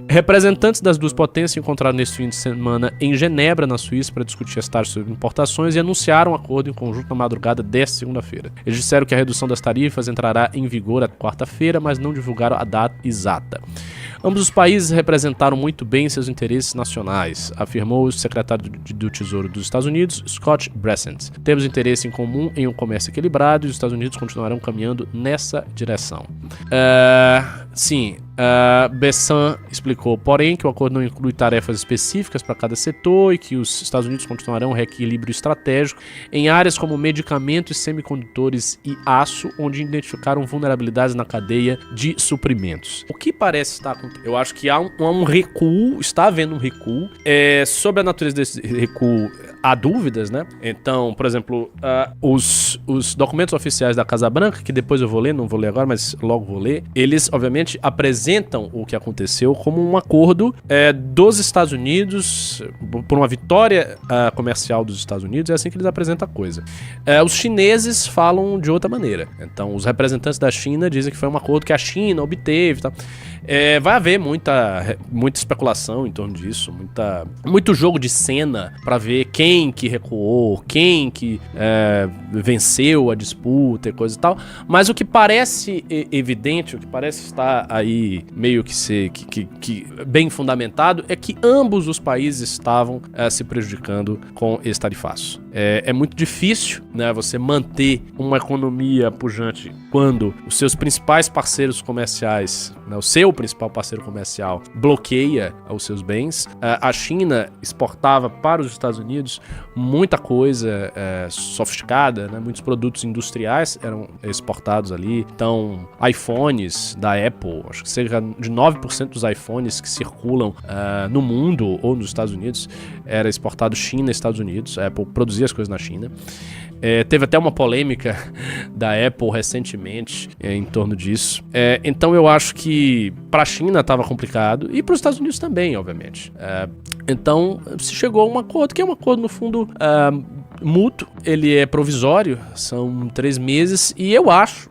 Representantes das duas potências se encontraram neste fim de semana em Genebra, na Suíça, para discutir as taxas sobre importações e anunciaram um acordo em conjunto na madrugada desta segunda-feira. Eles disseram que a redução das tarifas entrará em vigor a quarta-feira, mas não divulgaram a data exata. Ambos os países representaram muito bem seus interesses nacionais, afirmou o secretário do Tesouro dos Estados Unidos, Scott Bessent. Temos interesse em comum em um comércio equilibrado e os Estados Unidos continuarão caminhando nessa direção. Bessent explicou, porém, que o acordo não inclui tarefas específicas para cada setor e que os Estados Unidos continuarão um reequilíbrio estratégico em áreas como medicamentos, semicondutores e aço, onde identificaram vulnerabilidades na cadeia de suprimentos. O que parece estar acontecendo? Eu acho que há um recuo, está havendo um recuo. Sobre a natureza desse recuo, há dúvidas, né? Então, por exemplo, os documentos oficiais da Casa Branca, que depois eu vou ler, não vou ler agora, mas logo vou ler, eles, obviamente, apresentam o que aconteceu como um acordo dos Estados Unidos, por uma vitória comercial dos Estados Unidos, é assim que eles apresentam a coisa. Os chineses falam de outra maneira. Então, os representantes da China dizem que foi um acordo que a China obteve e tal. Vai haver muita especulação em torno disso, muito jogo de cena para ver quem que recuou, quem que venceu a disputa e coisa e tal. Mas o que parece evidente, o que parece estar aí meio que bem fundamentado, é que ambos os países estavam se prejudicando com esse tarifaço. É muito difícil, né, você manter uma economia pujante quando os seus principais parceiros comerciais, né, o seu principal parceiro comercial bloqueia os seus bens. A China exportava para os Estados Unidos muita coisa sofisticada, né, muitos produtos industriais eram exportados ali. Então, iPhones da Apple, acho que cerca de 9% dos iPhones que circulam no mundo ou nos Estados Unidos era exportado China e Estados Unidos. A Apple produzia as coisas na China. Teve até uma polêmica da Apple recentemente em torno disso. Então eu acho que para a China estava complicado e para os Estados Unidos também, obviamente. Então se chegou a um acordo, que é um acordo no fundo mútuo, ele é provisório, são 3 meses, e eu acho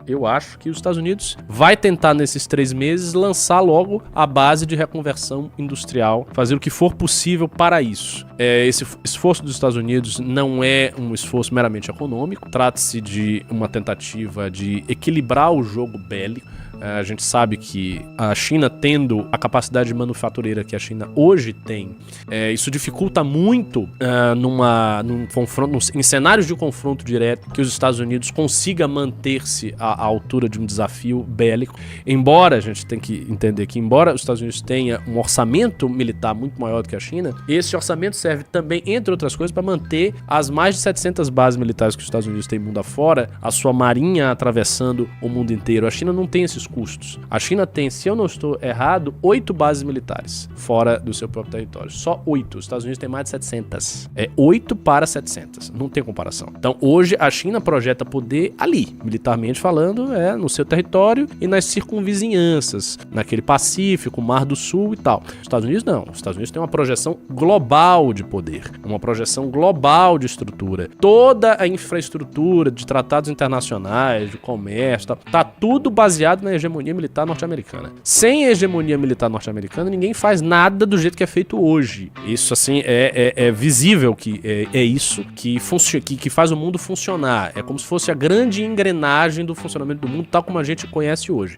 que os Estados Unidos vai tentar nesses 3 meses lançar logo a base de reconversão industrial, fazer o que for possível para isso. Esse esforço dos Estados Unidos não é um esforço meramente econômico, trata-se de uma tentativa de equilibrar o jogo bélico. A gente sabe que a China, tendo a capacidade manufatureira que a China hoje tem, isso dificulta muito num confronto, em cenários de confronto direto, que os Estados Unidos consiga manter-se à altura de um desafio bélico. Embora a gente tenha que entender que, embora os Estados Unidos tenha um orçamento militar muito maior do que a China, esse orçamento serve também, entre outras coisas, para manter as mais de 700 bases militares que os Estados Unidos têm mundo afora, a sua marinha atravessando o mundo inteiro. A China não tem esses custos. A China tem, se eu não estou errado, 8 bases militares fora do seu próprio território. Só 8. Os Estados Unidos têm mais de 700. 8 para 700. Não tem comparação. Então, hoje, a China projeta poder ali, militarmente falando, no seu território e nas circunvizinhanças, naquele Pacífico, Mar do Sul e tal. Os Estados Unidos não. Os Estados Unidos têm uma projeção global de poder, uma projeção global de estrutura. Toda a infraestrutura de tratados internacionais, de comércio, tá tudo baseado na hegemonia militar norte-americana. Sem hegemonia militar norte-americana, ninguém faz nada do jeito que é feito hoje. Isso, assim, é visível que é isso que faz o mundo funcionar. É como se fosse a grande engrenagem do funcionamento do mundo, tal como a gente conhece hoje.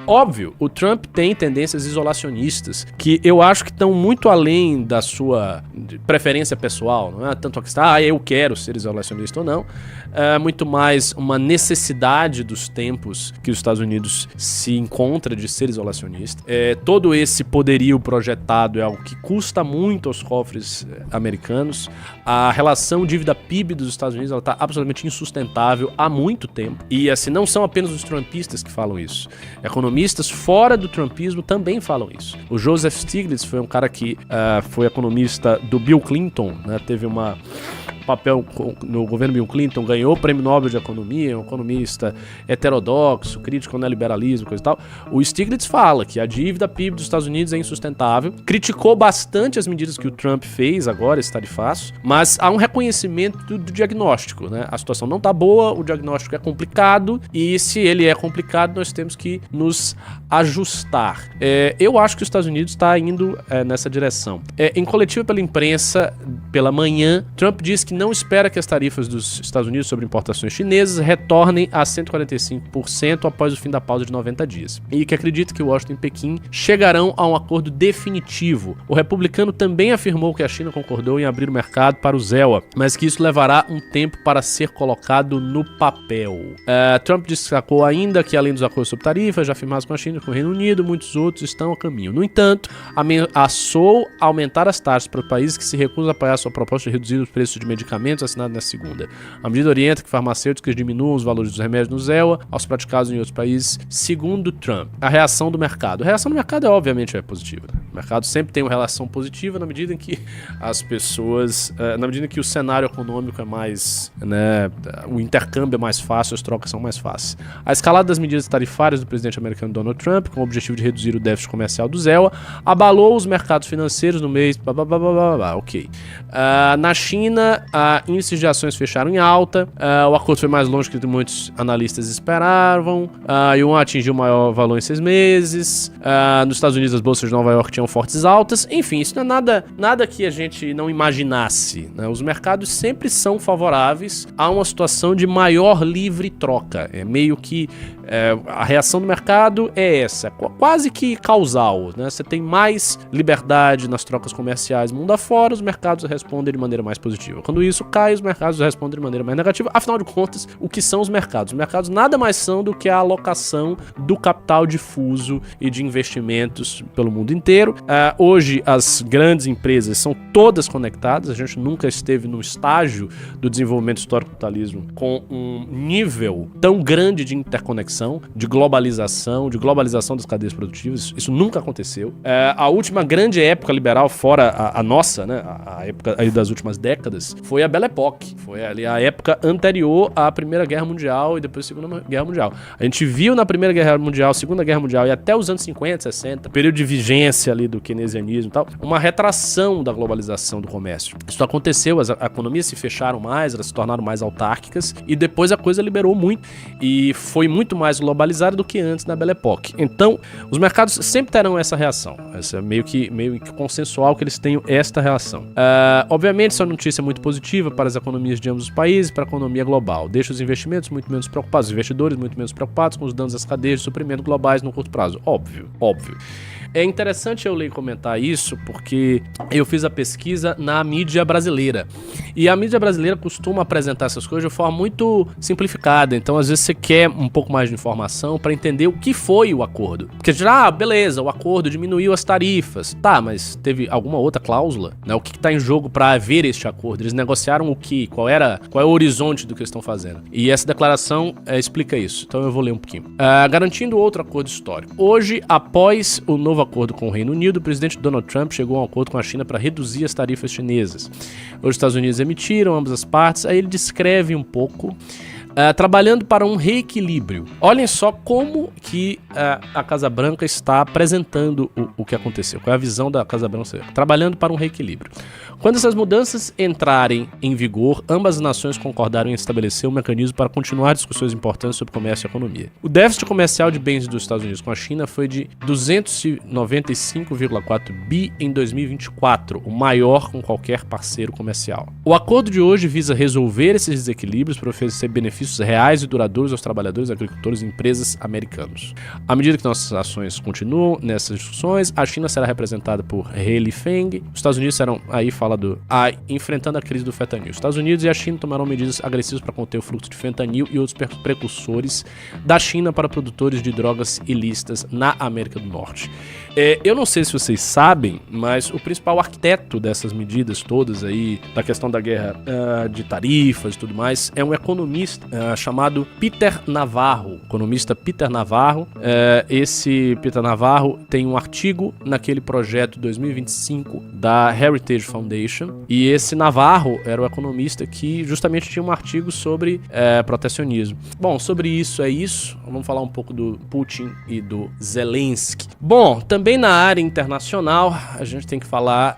Óbvio, o Trump tem tendências isolacionistas que eu acho que estão muito além da sua preferência pessoal. Não é tanto a questão, eu quero ser isolacionista ou não. É muito mais uma necessidade dos tempos que os Estados Unidos se encontra de ser isolacionista. Todo esse poderio projetado é algo que custa muito aos cofres americanos. A relação dívida-PIB dos Estados Unidos está absolutamente insustentável há muito tempo. E assim, não são apenas os trumpistas que falam isso. Economistas fora do trumpismo também falam isso. O Joseph Stiglitz foi um cara que foi economista do Bill Clinton, né? Teve um papel no governo Bill Clinton, ganhou o Prêmio Nobel de Economia, um economista heterodoxo, crítico ao neoliberalismo, coisa e tal. O Stiglitz fala que a dívida PIB dos Estados Unidos é insustentável, criticou bastante as medidas que o Trump fez agora, esse tarifaço, mas há um reconhecimento do diagnóstico, né? A situação não tá boa, o diagnóstico é complicado, e se ele é complicado, nós temos que nos ajustar. Eu acho que os Estados Unidos está indo nessa direção. Em coletiva pela imprensa, pela manhã, Trump disse que não espera que as tarifas dos Estados Unidos sobre importações chinesas retornem a 145% após o fim da pausa de 90 dias. E que acredita que Washington e Pequim chegarão a um acordo definitivo. O republicano também afirmou que a China concordou em abrir o mercado para o ZEWA, mas que isso levará um tempo para ser colocado no papel. Trump destacou ainda que, além dos acordos sobre tarifas já firmados com a China e com o Reino Unido, muitos outros estão a caminho. No entanto, ameaçou aumentar as taxas para países que se recusam a apoiar sua proposta de reduzir os preços de medicamentos assinada na segunda. A medida orienta que farmacêuticas diminuam os valores dos remédios no ZEUA aos praticados em outros países, segundo Trump. A reação do mercado. A reação do mercado obviamente é positiva. O mercado sempre tem uma relação positiva na medida em que as pessoas, na medida em que o cenário econômico é mais, né, o intercâmbio é mais fácil, as trocas são mais fáceis. A escalada das medidas tarifárias do presidente americano Donald Trump, com o objetivo de reduzir o déficit comercial do ZEUA, abalou os mercados financeiros no mês, ok. Na China, índices de ações fecharam em alta, o acordo foi mais longe do que muitos analistas esperavam, Yuan atingiu o maior valor em 6 meses, nos Estados Unidos as bolsas de Nova York tinham fortes altas, enfim, isso não é nada que a gente não imaginasse, né? Os mercados sempre são favoráveis a uma situação de maior livre troca, é meio que a reação do mercado é essa, quase que causal, né? Você tem mais liberdade nas trocas comerciais mundo afora, os mercados respondem de maneira mais positiva. Quando isso cai, os mercados respondem de maneira mais negativa. Afinal de contas, o que são os mercados? Os mercados nada mais são do que a alocação do capital difuso e de investimentos pelo mundo inteiro. Hoje, as grandes empresas são todas conectadas, a gente nunca esteve no estágio do desenvolvimento histórico do capitalismo com um nível tão grande de interconexão, de globalização das cadeias produtivas. Isso nunca aconteceu. A última grande época liberal, fora a nossa, né, a época aí das últimas décadas, foi a Belle Époque. Foi ali a época anterior à Primeira Guerra Mundial e depois à Segunda Guerra Mundial. A gente viu na Primeira Guerra Mundial, Segunda Guerra Mundial e até os anos 50, 60, período de vigência ali do keynesianismo e tal, uma retração da globalização do comércio. Isso aconteceu, as economias se fecharam mais, elas se tornaram mais autárquicas e depois a coisa liberou muito e foi muito mais globalizada do que antes na Belle Époque. Então, os mercados sempre terão essa reação. Essa é meio que consensual que eles tenham esta reação. Obviamente, isso é uma notícia muito positiva para as economias de ambos os países, para a economia global. Deixa os investimentos muito menos preocupados, os investidores muito menos preocupados com os danos às cadeias de suprimento globais no curto prazo. Óbvio. É interessante eu ler e comentar isso porque eu fiz a pesquisa na mídia brasileira. E a mídia brasileira costuma apresentar essas coisas de forma muito simplificada. Então, às vezes, você quer um pouco mais de informação para entender o que foi o acordo. Porque beleza, o acordo diminuiu as tarifas. Tá, mas teve alguma outra cláusula? Né? O que está em jogo para haver este acordo? Eles negociaram o quê? Qual é o horizonte do que eles estão fazendo? E essa declaração explica isso. Então, eu vou ler um pouquinho. Garantindo outro acordo histórico. Hoje, após o novo acordo com o Reino Unido, o presidente Donald Trump chegou a um acordo com a China para reduzir as tarifas chinesas. Os Estados Unidos emitiram ambas as partes, aí ele descreve um pouco, trabalhando para um reequilíbrio. Olhem só como que a Casa Branca está apresentando o que aconteceu, qual é a visão da Casa Branca, trabalhando para um reequilíbrio. Quando essas mudanças entrarem em vigor, ambas as nações concordaram em estabelecer um mecanismo para continuar discussões importantes sobre comércio e economia. O déficit comercial de bens dos Estados Unidos com a China foi de 295,4 bi em 2024, o maior com qualquer parceiro comercial. O acordo de hoje visa resolver esses desequilíbrios para oferecer benefícios reais e duradouros aos trabalhadores, agricultores e empresas americanos. À medida que nossas ações continuam nessas discussões, a China será representada por He Lifeng, os Estados Unidos serão enfrentando a crise do fentanil. Os Estados Unidos e a China tomarão medidas agressivas para conter o fluxo de fentanil e outros precursores da China para produtores de drogas ilícitas na América do Norte. Eu não sei se vocês sabem, mas o principal arquiteto dessas medidas todas aí, da questão da guerra de tarifas e tudo mais, é um economista chamado Peter Navarro. Economista Peter Navarro. Esse Peter Navarro tem um artigo naquele projeto 2025 da Heritage Foundation, e esse Navarro era o economista que justamente tinha um artigo sobre protecionismo. Bom, sobre isso é isso. Vamos falar um pouco do Putin e do Zelensky. Bom, também na área internacional, a gente tem que falar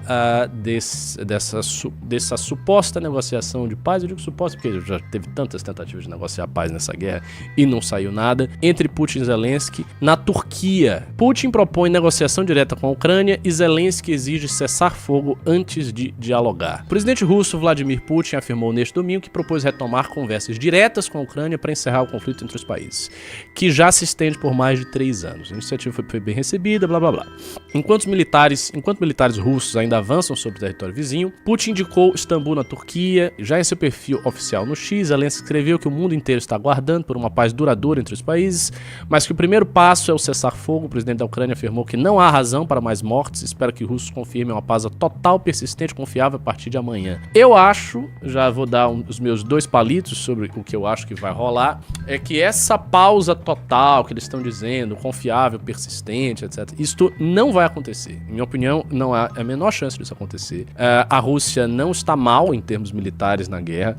dessa suposta negociação de paz. Eu digo suposta porque já teve tantas tentativas de negociar paz nessa guerra e não saiu nada, entre Putin e Zelensky na Turquia. Putin propõe negociação direta com a Ucrânia e Zelensky exige cessar fogo antes de dialogar. O presidente russo Vladimir Putin afirmou neste domingo que propôs retomar conversas diretas com a Ucrânia para encerrar o conflito entre os países, que já se estende por mais de 3 anos. A iniciativa foi bem recebida, blá blá blá. Enquanto militares russos ainda avançam sobre o território vizinho, Putin indicou Istambul na Turquia. Já em seu perfil oficial no X, Zelensky escreveu que o mundo inteiro está aguardando por uma paz duradoura entre os países, mas que o primeiro passo é o cessar-fogo. O presidente da Ucrânia afirmou que não há razão para mais mortes, espera que os russos confirmem uma paz total, persistente, confiável a partir de amanhã. Eu acho, já vou dar os meus 2 palitos sobre o que eu acho que vai rolar, é que essa pausa total que eles estão dizendo, confiável, persistente, etc., isto não vai acontecer. Em minha opinião, não há a menor chance disso acontecer. A Rússia não está mal em termos militares na guerra.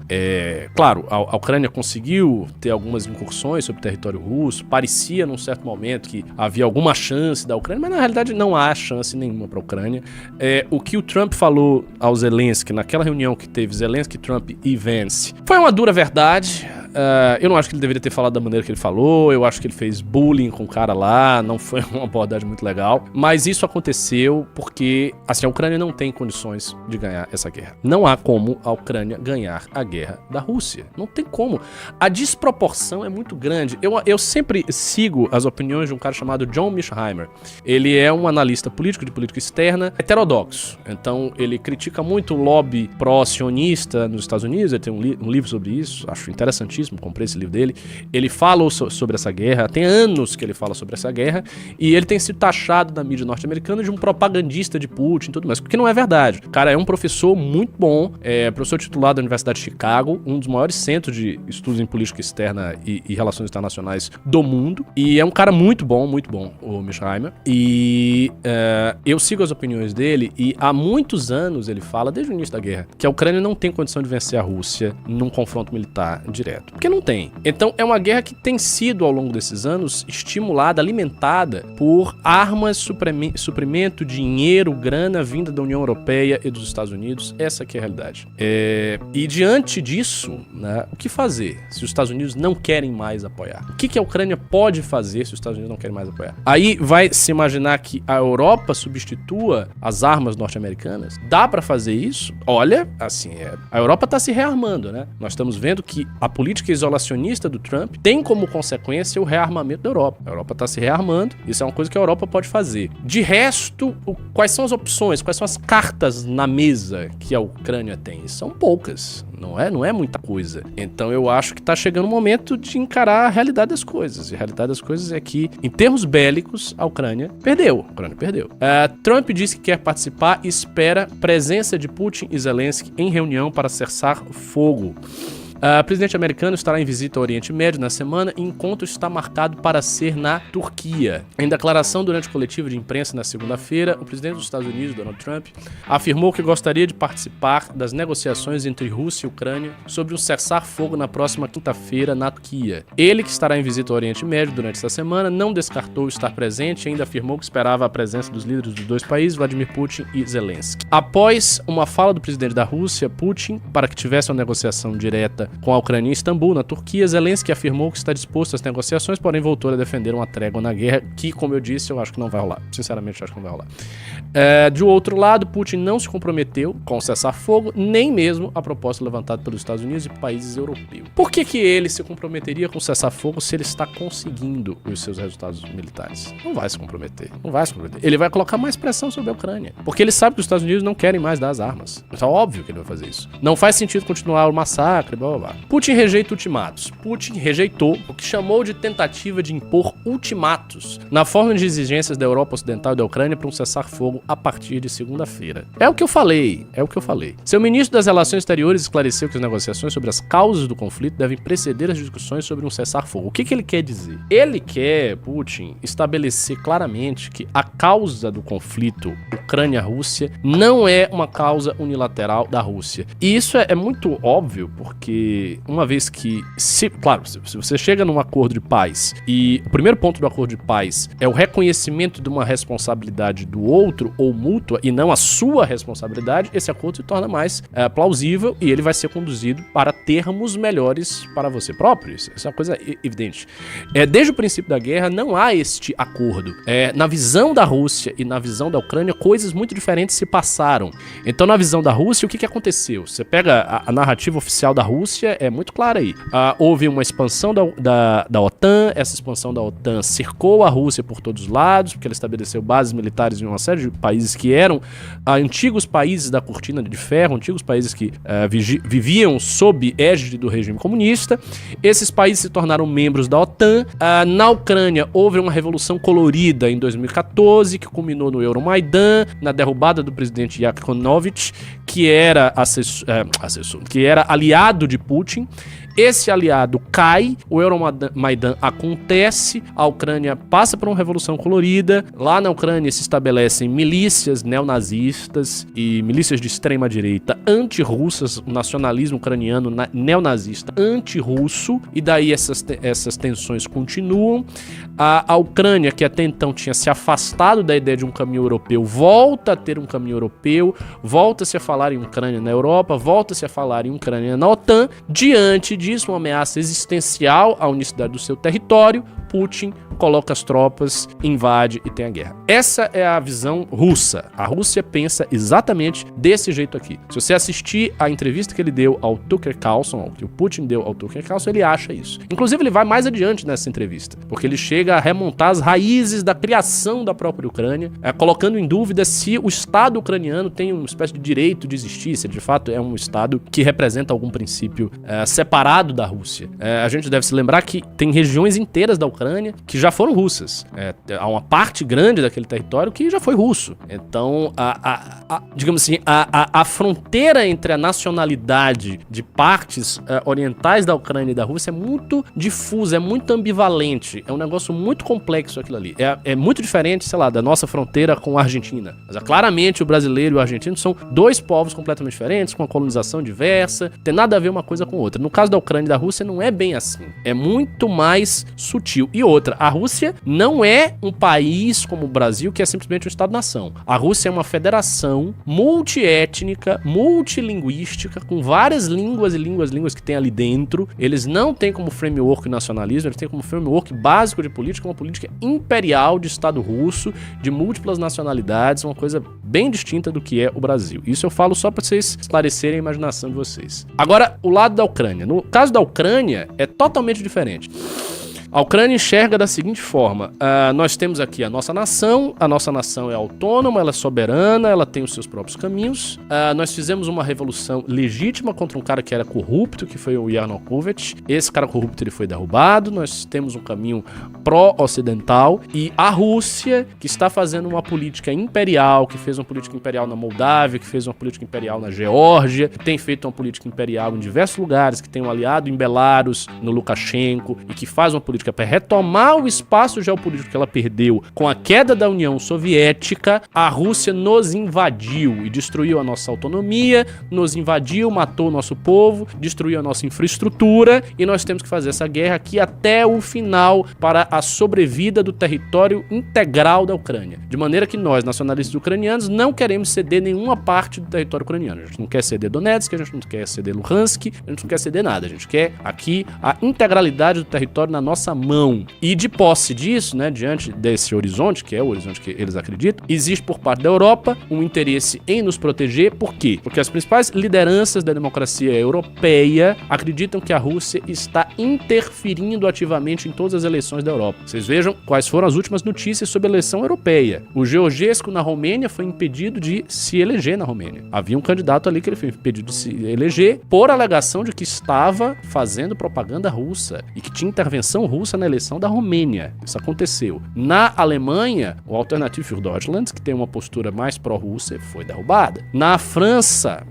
Claro, a Ucrânia conseguiu ter algumas incursões sobre o território russo, parecia num certo momento que havia alguma chance da Ucrânia, mas na realidade não há chance nenhuma para a Ucrânia. O que o Trump falou ao Zelensky, naquela reunião que teve Zelensky, Trump e Vance, foi uma dura verdade. Eu não acho que ele deveria ter falado da maneira que ele falou, eu acho que ele fez bullying com o cara lá, não foi uma abordagem muito legal, mas isso aconteceu porque, assim, a Ucrânia não tem condições de ganhar essa guerra. Não há como a Ucrânia ganhar a guerra da Rússia. Não tem como. A desproporção é muito grande. Eu sempre sigo as opiniões de um cara chamado John Mearsheimer. Ele é um analista político, de política externa, heterodoxo. Então, ele critica muito o lobby pró-sionista nos Estados Unidos, ele tem um livro sobre isso, acho interessantíssimo, comprei esse livro dele. Ele fala sobre essa guerra, tem anos que ele fala sobre essa guerra, e ele tem sido taxado na mídia norte-americana de um propagandista de Putin e tudo mais, porque não é verdade. O cara é um professor muito bom, professor titular da Universidade de Chicago, um dos maiores centros de estudos em política externa e relações internacionais do mundo, e é um cara muito bom, o Mearsheimer, e eu sigo as opiniões dele, e há muitos anos ele fala, desde o início da guerra, que a Ucrânia não tem condição de vencer a Rússia num confronto militar direto, porque não tem. Então é uma guerra que tem sido, ao longo desses anos, estimulada, alimentada por armas, suprimento, dinheiro, grana vinda da União Europeia e dos Estados Unidos. Essa que é a realidade. E diante disso, né, o que fazer se os Estados Unidos não querem mais apoiar? O que a Ucrânia pode fazer se os Estados Unidos não querem mais apoiar? Aí vai se imaginar que a Europa substitua as armas norte-americanas? Dá pra fazer isso? Olha, assim, a Europa tá se rearmando, né? Nós estamos vendo que a política isolacionista do Trump tem como consequência o rearmamento da Europa. A Europa está se rearmando, isso é uma coisa que a Europa pode fazer. De resto, quais são as opções, quais são as cartas na mesa que a Ucrânia tem? São poucas, não é muita coisa. Então eu acho que está chegando o momento de encarar a realidade das coisas. E a realidade das coisas é que, em termos bélicos, a Ucrânia perdeu. Trump disse que quer participar e espera presença de Putin e Zelensky em reunião para cessar fogo. O presidente americano estará em visita ao Oriente Médio na semana e o encontro está marcado para ser na Turquia. Em declaração durante o coletivo de imprensa na segunda-feira, o presidente dos Estados Unidos, Donald Trump, afirmou que gostaria de participar das negociações entre Rússia e Ucrânia sobre um cessar-fogo na próxima quinta-feira na Turquia. Ele, que estará em visita ao Oriente Médio durante essa semana, não descartou estar presente e ainda afirmou que esperava a presença dos líderes dos dois países, Vladimir Putin e Zelensky. Após uma fala do presidente da Rússia, Putin, para que tivesse uma negociação direta com a Ucrânia em Istambul, na Turquia, Zelensky afirmou que está disposto às negociações, porém voltou a defender uma trégua na guerra, que, como eu disse, eu acho que não vai rolar. Sinceramente, eu acho que não vai rolar. De outro lado, Putin não se comprometeu com o cessar-fogo, nem mesmo a proposta levantada pelos Estados Unidos e países europeus. Por que ele se comprometeria com o cessar-fogo se ele está conseguindo os seus resultados militares? Não vai se comprometer. Ele vai colocar mais pressão sobre a Ucrânia, porque ele sabe que os Estados Unidos não querem mais dar as armas. Então é óbvio que ele vai fazer isso. Não faz sentido continuar o massacre, blá blá blá. Putin rejeita ultimatos. Putin rejeitou o que chamou de tentativa de impor ultimatos na forma de exigências da Europa Ocidental e da Ucrânia para um cessar-fogo a partir de segunda-feira. É o que eu falei. Seu ministro das Relações Exteriores esclareceu que as negociações sobre as causas do conflito devem preceder as discussões sobre um cessar-fogo. O que ele quer dizer? Ele quer, Putin, estabelecer claramente que a causa do conflito Ucrânia-Rússia não é uma causa unilateral da Rússia. E isso é muito óbvio, porque uma vez que, se você chega num acordo de paz e o primeiro ponto do acordo de paz é o reconhecimento de uma responsabilidade do outro ou mútua e não a sua responsabilidade, esse acordo se torna mais plausível e ele vai ser conduzido para termos melhores para você próprio. Isso é uma coisa evidente. Desde o princípio da guerra não há este acordo. Na visão da Rússia e na visão da Ucrânia, coisas muito diferentes se passaram. Então, na visão da Rússia, o que aconteceu? Você pega a narrativa oficial da Rússia, é muito clara aí. Houve uma expansão da OTAN, essa expansão da OTAN cercou a Rússia por todos os lados, porque ela estabeleceu bases militares em uma série de países que eram antigos países da cortina de ferro, antigos países que viviam sob égide do regime comunista. Esses países se tornaram membros da OTAN. Na Ucrânia houve uma revolução colorida em 2014, que culminou no Euromaidan, na derrubada do presidente Yanukovych, que era que era aliado de Putin. Esse aliado cai, o Euromaidan acontece, a Ucrânia passa por uma revolução colorida. Lá na Ucrânia se estabelecem milícias neonazistas e milícias de extrema-direita anti-russas, o nacionalismo ucraniano neonazista anti-russo, e daí essas tensões continuam. A Ucrânia, que até então tinha se afastado da ideia de um caminho europeu, volta a ter um caminho europeu, volta-se a falar em Ucrânia na Europa, volta-se a falar em Ucrânia na OTAN. Diante disso, uma ameaça existencial à unicidade do seu território, Putin coloca as tropas, invade e tem a guerra. Essa é a visão russa. A Rússia pensa exatamente desse jeito aqui. Se você assistir a entrevista que ele deu ao Tucker Carlson, que o Putin deu ao Tucker Carlson, ele acha isso. Inclusive, ele vai mais adiante nessa entrevista, porque ele chega a remontar as raízes da criação da própria Ucrânia, colocando em dúvida se o Estado ucraniano tem uma espécie de direito de existir, se de fato é um Estado que representa algum princípio separado da Rússia. A gente deve se lembrar que tem regiões inteiras da Ucrânia que já foram russas. Há uma parte grande daquele território que já foi russo. Então, digamos assim, a fronteira entre a nacionalidade de partes orientais da Ucrânia e da Rússia é muito difusa, é muito ambivalente. É um negócio muito complexo aquilo ali. É muito diferente, sei lá, da nossa fronteira com a Argentina. Mas claramente o brasileiro e o argentino são dois povos completamente diferentes, com uma colonização diversa, tem nada a ver uma coisa com outra. No caso da Ucrânia e da Rússia não é bem assim. É muito mais sutil. E outra, a Rússia não é um país como o Brasil, que é simplesmente um Estado-nação. A Rússia é uma federação multiétnica, multilinguística, com várias línguas que tem ali dentro. Eles não têm como framework o nacionalismo, eles têm como framework básico de política uma política imperial de Estado russo, de múltiplas nacionalidades, uma coisa bem distinta do que é o Brasil. Isso eu falo só para vocês esclarecerem a imaginação de vocês. Agora, o lado da Ucrânia. No caso da Ucrânia, é totalmente diferente. A Ucrânia enxerga da seguinte forma: nós temos aqui a nossa nação é autônoma, ela é soberana, ela tem os seus próprios caminhos. Nós fizemos uma revolução legítima contra um cara que era corrupto, que foi o Yanukovych. Esse cara corrupto ele foi derrubado. Nós temos um caminho pró-ocidental, e a Rússia, que está fazendo uma política imperial, que fez uma política imperial na Moldávia, que fez uma política imperial na Geórgia, que tem feito uma política imperial em diversos lugares, que tem um aliado em Belarus, no Lukashenko, e que faz uma política para retomar o espaço geopolítico que ela perdeu com a queda da União Soviética. A Rússia nos invadiu e destruiu a nossa autonomia, nos invadiu, matou o nosso povo, destruiu a nossa infraestrutura, e nós temos que fazer essa guerra aqui até o final para a sobrevida do território integral da Ucrânia. De maneira que nós, nacionalistas ucranianos, não queremos ceder nenhuma parte do território ucraniano. A gente não quer ceder Donetsk, a gente não quer ceder Luhansk, a gente não quer ceder nada. A gente quer aqui a integralidade do território na nossa mão. E de posse disso, né, diante desse horizonte, que é o horizonte que eles acreditam, existe por parte da Europa um interesse em nos proteger. Por quê? Porque as principais lideranças da democracia europeia acreditam que a Rússia está interferindo ativamente em todas as eleições da Europa. Vocês vejam quais foram as últimas notícias sobre a eleição europeia. O Georgescu na Romênia foi impedido de se eleger na Romênia. Havia um candidato ali que ele foi impedido de se eleger por alegação de que estava fazendo propaganda russa e que tinha intervenção russa na eleição da Romênia. Isso aconteceu. Na Alemanha, o Alternative für Deutschland, que tem uma postura mais pró-russa, foi derrubada. Na França,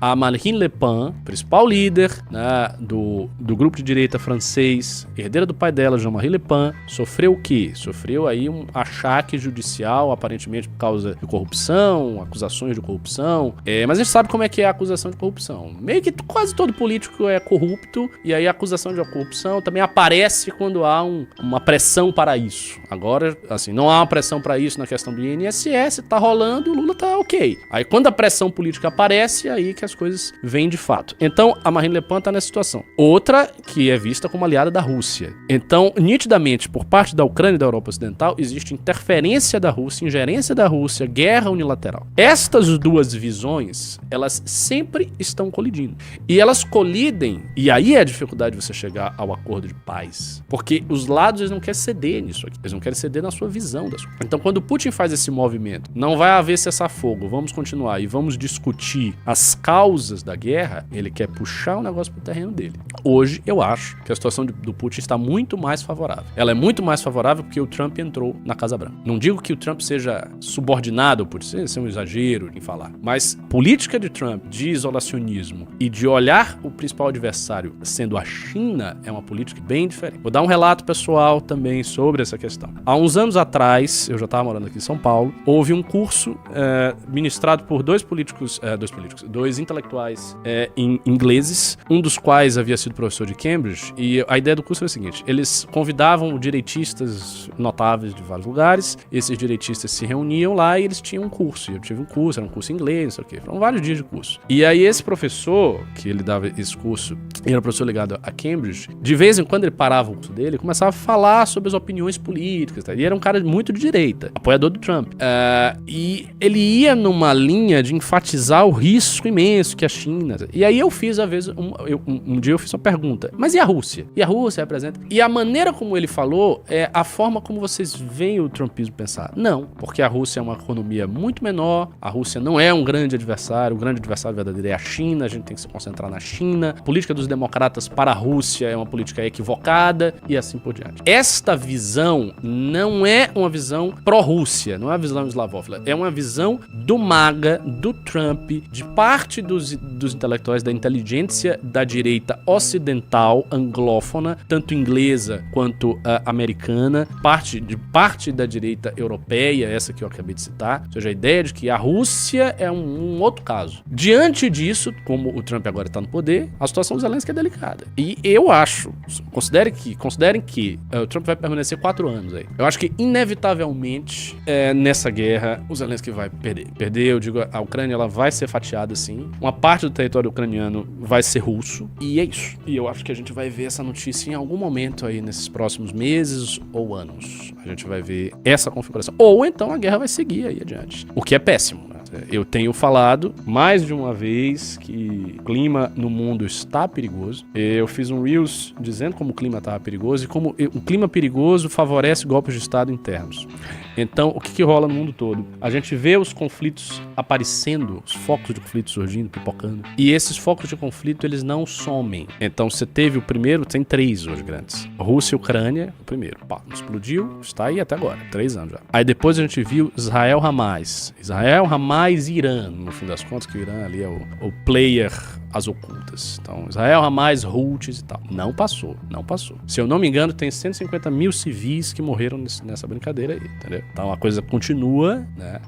a Marine Le Pen, principal líder, né, do grupo de direita francês, herdeira do pai dela, Jean-Marie Le Pen, sofreu o quê? Sofreu aí um achaque judicial, aparentemente por causa de corrupção, acusações de corrupção. Mas a gente sabe como é que é a acusação de corrupção. Meio que quase todo político é corrupto, e aí a acusação de corrupção também aparece quando há uma pressão para isso. Agora, assim, não há uma pressão para isso na questão do INSS, tá rolando, o Lula tá ok. Aí quando a pressão política aparece, aí que as coisas vêm de fato. Então, a Marine Le Pen tá nessa situação. Outra que é vista como aliada da Rússia. Então, nitidamente, por parte da Ucrânia e da Europa Ocidental, existe interferência da Rússia, ingerência da Rússia, guerra unilateral. Estas duas visões, elas sempre estão colidindo. E elas colidem, e aí é a dificuldade de você chegar ao acordo de paz. Porque os lados, eles não querem ceder nisso aqui. Eles não querem ceder na sua visão das coisas. Então, quando o Putin faz esse movimento, não vai haver cessar-fogo, fogo, vamos continuar e vamos discutir as causas da guerra, ele quer puxar o negócio pro terreno dele. Hoje, eu acho que a situação do Putin está muito mais favorável. Ela é muito mais favorável porque o Trump entrou na Casa Branca. Não digo que o Trump seja subordinado, por ser um exagero em falar, mas política de Trump, de isolacionismo e de olhar o principal adversário sendo a China, é uma política bem diferente. Vou dar um relato pessoal também sobre essa questão. Há uns anos atrás, eu já estava morando aqui em São Paulo, houve um curso ministrado por dois intelectuais ingleses, um dos quais havia sido professor de Cambridge, e a ideia do curso era a seguinte: eles convidavam direitistas notáveis de vários lugares, esses direitistas se reuniam lá e eles tinham um curso. E eu tive um curso, era um curso em inglês, não sei o quê. Foram vários dias de curso. E aí esse professor, que ele dava esse curso, ele era um professor ligado a Cambridge, de vez em quando ele parava o curso dele e começava a falar sobre as opiniões políticas, tá? E era um cara muito de direita, apoiador do Trump. E ele ia numa linha de enfatizar o risco imenso que a China... E aí eu fiz, às vezes, um dia eu fiz uma pergunta: mas e a Rússia? E a Rússia representa? E a maneira como ele falou é a forma como vocês veem o trumpismo pensar. Não, porque a Rússia é uma economia muito menor, a Rússia não é um grande adversário, o grande adversário verdadeiro é a China, a gente tem que se concentrar na China. A política dos democratas para a Rússia é uma política equivocada e assim por diante. Esta visão não é uma visão pró-Rússia, não é uma visão eslavófila, é uma visão do MAGA, do Trump, de parte dos intelectuais da inteligência da direita ocidental, anglófona, tanto inglesa quanto americana, parte da direita europeia, essa que eu acabei de citar. Ou seja, a ideia de que a Rússia é um outro caso. Diante disso, como o Trump agora está no poder, a situação do Zelensky é delicada. E eu acho, considerem que o Trump vai permanecer 4 anos aí. Eu acho que, inevitavelmente, nessa guerra, o Zelensky vai perder. Eu digo, a Ucrânia ela vai ser fatiada, sim. Uma parte do território ucraniano vai ser russo. E é isso. E eu acho que a gente vai ver essa notícia em algum momento aí, nesses próximos meses ou anos. A gente vai ver essa configuração. Ou então a guerra vai seguir aí adiante. O que é péssimo, né? Eu tenho falado mais de uma vez que o clima no mundo está perigoso. Eu fiz um Reels dizendo como o clima estava perigoso e como o clima perigoso favorece golpes de Estado internos. Então, o que rola no mundo todo? A gente vê os conflitos aparecendo, os focos de conflito surgindo, pipocando. E esses focos de conflito, eles não somem. Então, você teve o primeiro, tem 3 hoje grandes. Rússia e Ucrânia, o primeiro. Pá, explodiu, está aí até agora, 3 anos já. Aí depois a gente viu Israel, Hamas e Irã, no fim das contas, que o Irã ali é o player às ocultas. Então, Israel, Hamas, Houthis e tal. Não passou. Se eu não me engano, tem 150 mil civis que morreram nessa brincadeira aí, entendeu? Então, a coisa continua, né?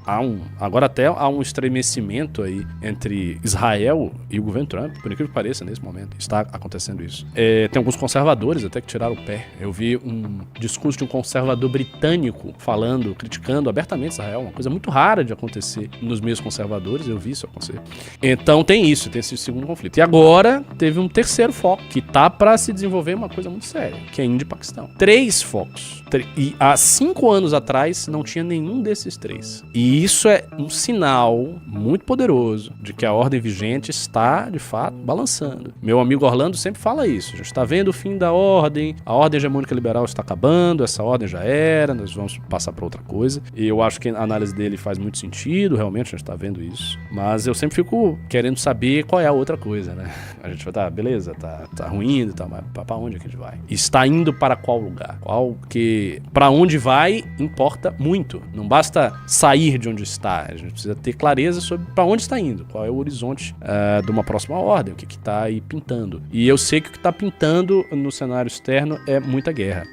Agora até há um estremecimento aí entre Israel e o governo Trump, por incrível que pareça, nesse momento. Está acontecendo isso. Tem alguns conservadores até que tiraram o pé. Eu vi um discurso de um conservador britânico criticando abertamente Israel, uma coisa muito rara de acontecer nos meios conservadores, eu vi isso acontecer. Então, tem esse segundo conflito. E agora, teve um terceiro foco, que tá para se desenvolver uma coisa muito séria, que é Índia e Paquistão. 3 focos. E há 5 anos atrás, não tinha nenhum desses 3. E isso é um sinal muito poderoso de que a ordem vigente está, de fato, balançando. Meu amigo Orlando sempre fala isso. A gente está vendo o fim da ordem, a ordem hegemônica liberal está acabando, essa ordem já era, nós vamos passar para outra coisa. E eu acho que a análise dele faz muito sentido, realmente a gente está vendo isso. Mas eu sempre fico querendo saber qual é a outra coisa, né? A gente vai, beleza, tá ruim e tal, mas para onde é que a gente vai? Está indo para qual lugar? Que para onde vai importa muito. Não basta sair de onde está. A gente precisa ter clareza sobre para onde está indo. Qual é o horizonte de uma próxima ordem. O que está aí pintando. E eu sei que o que está pintando no cenário externo é muita guerra.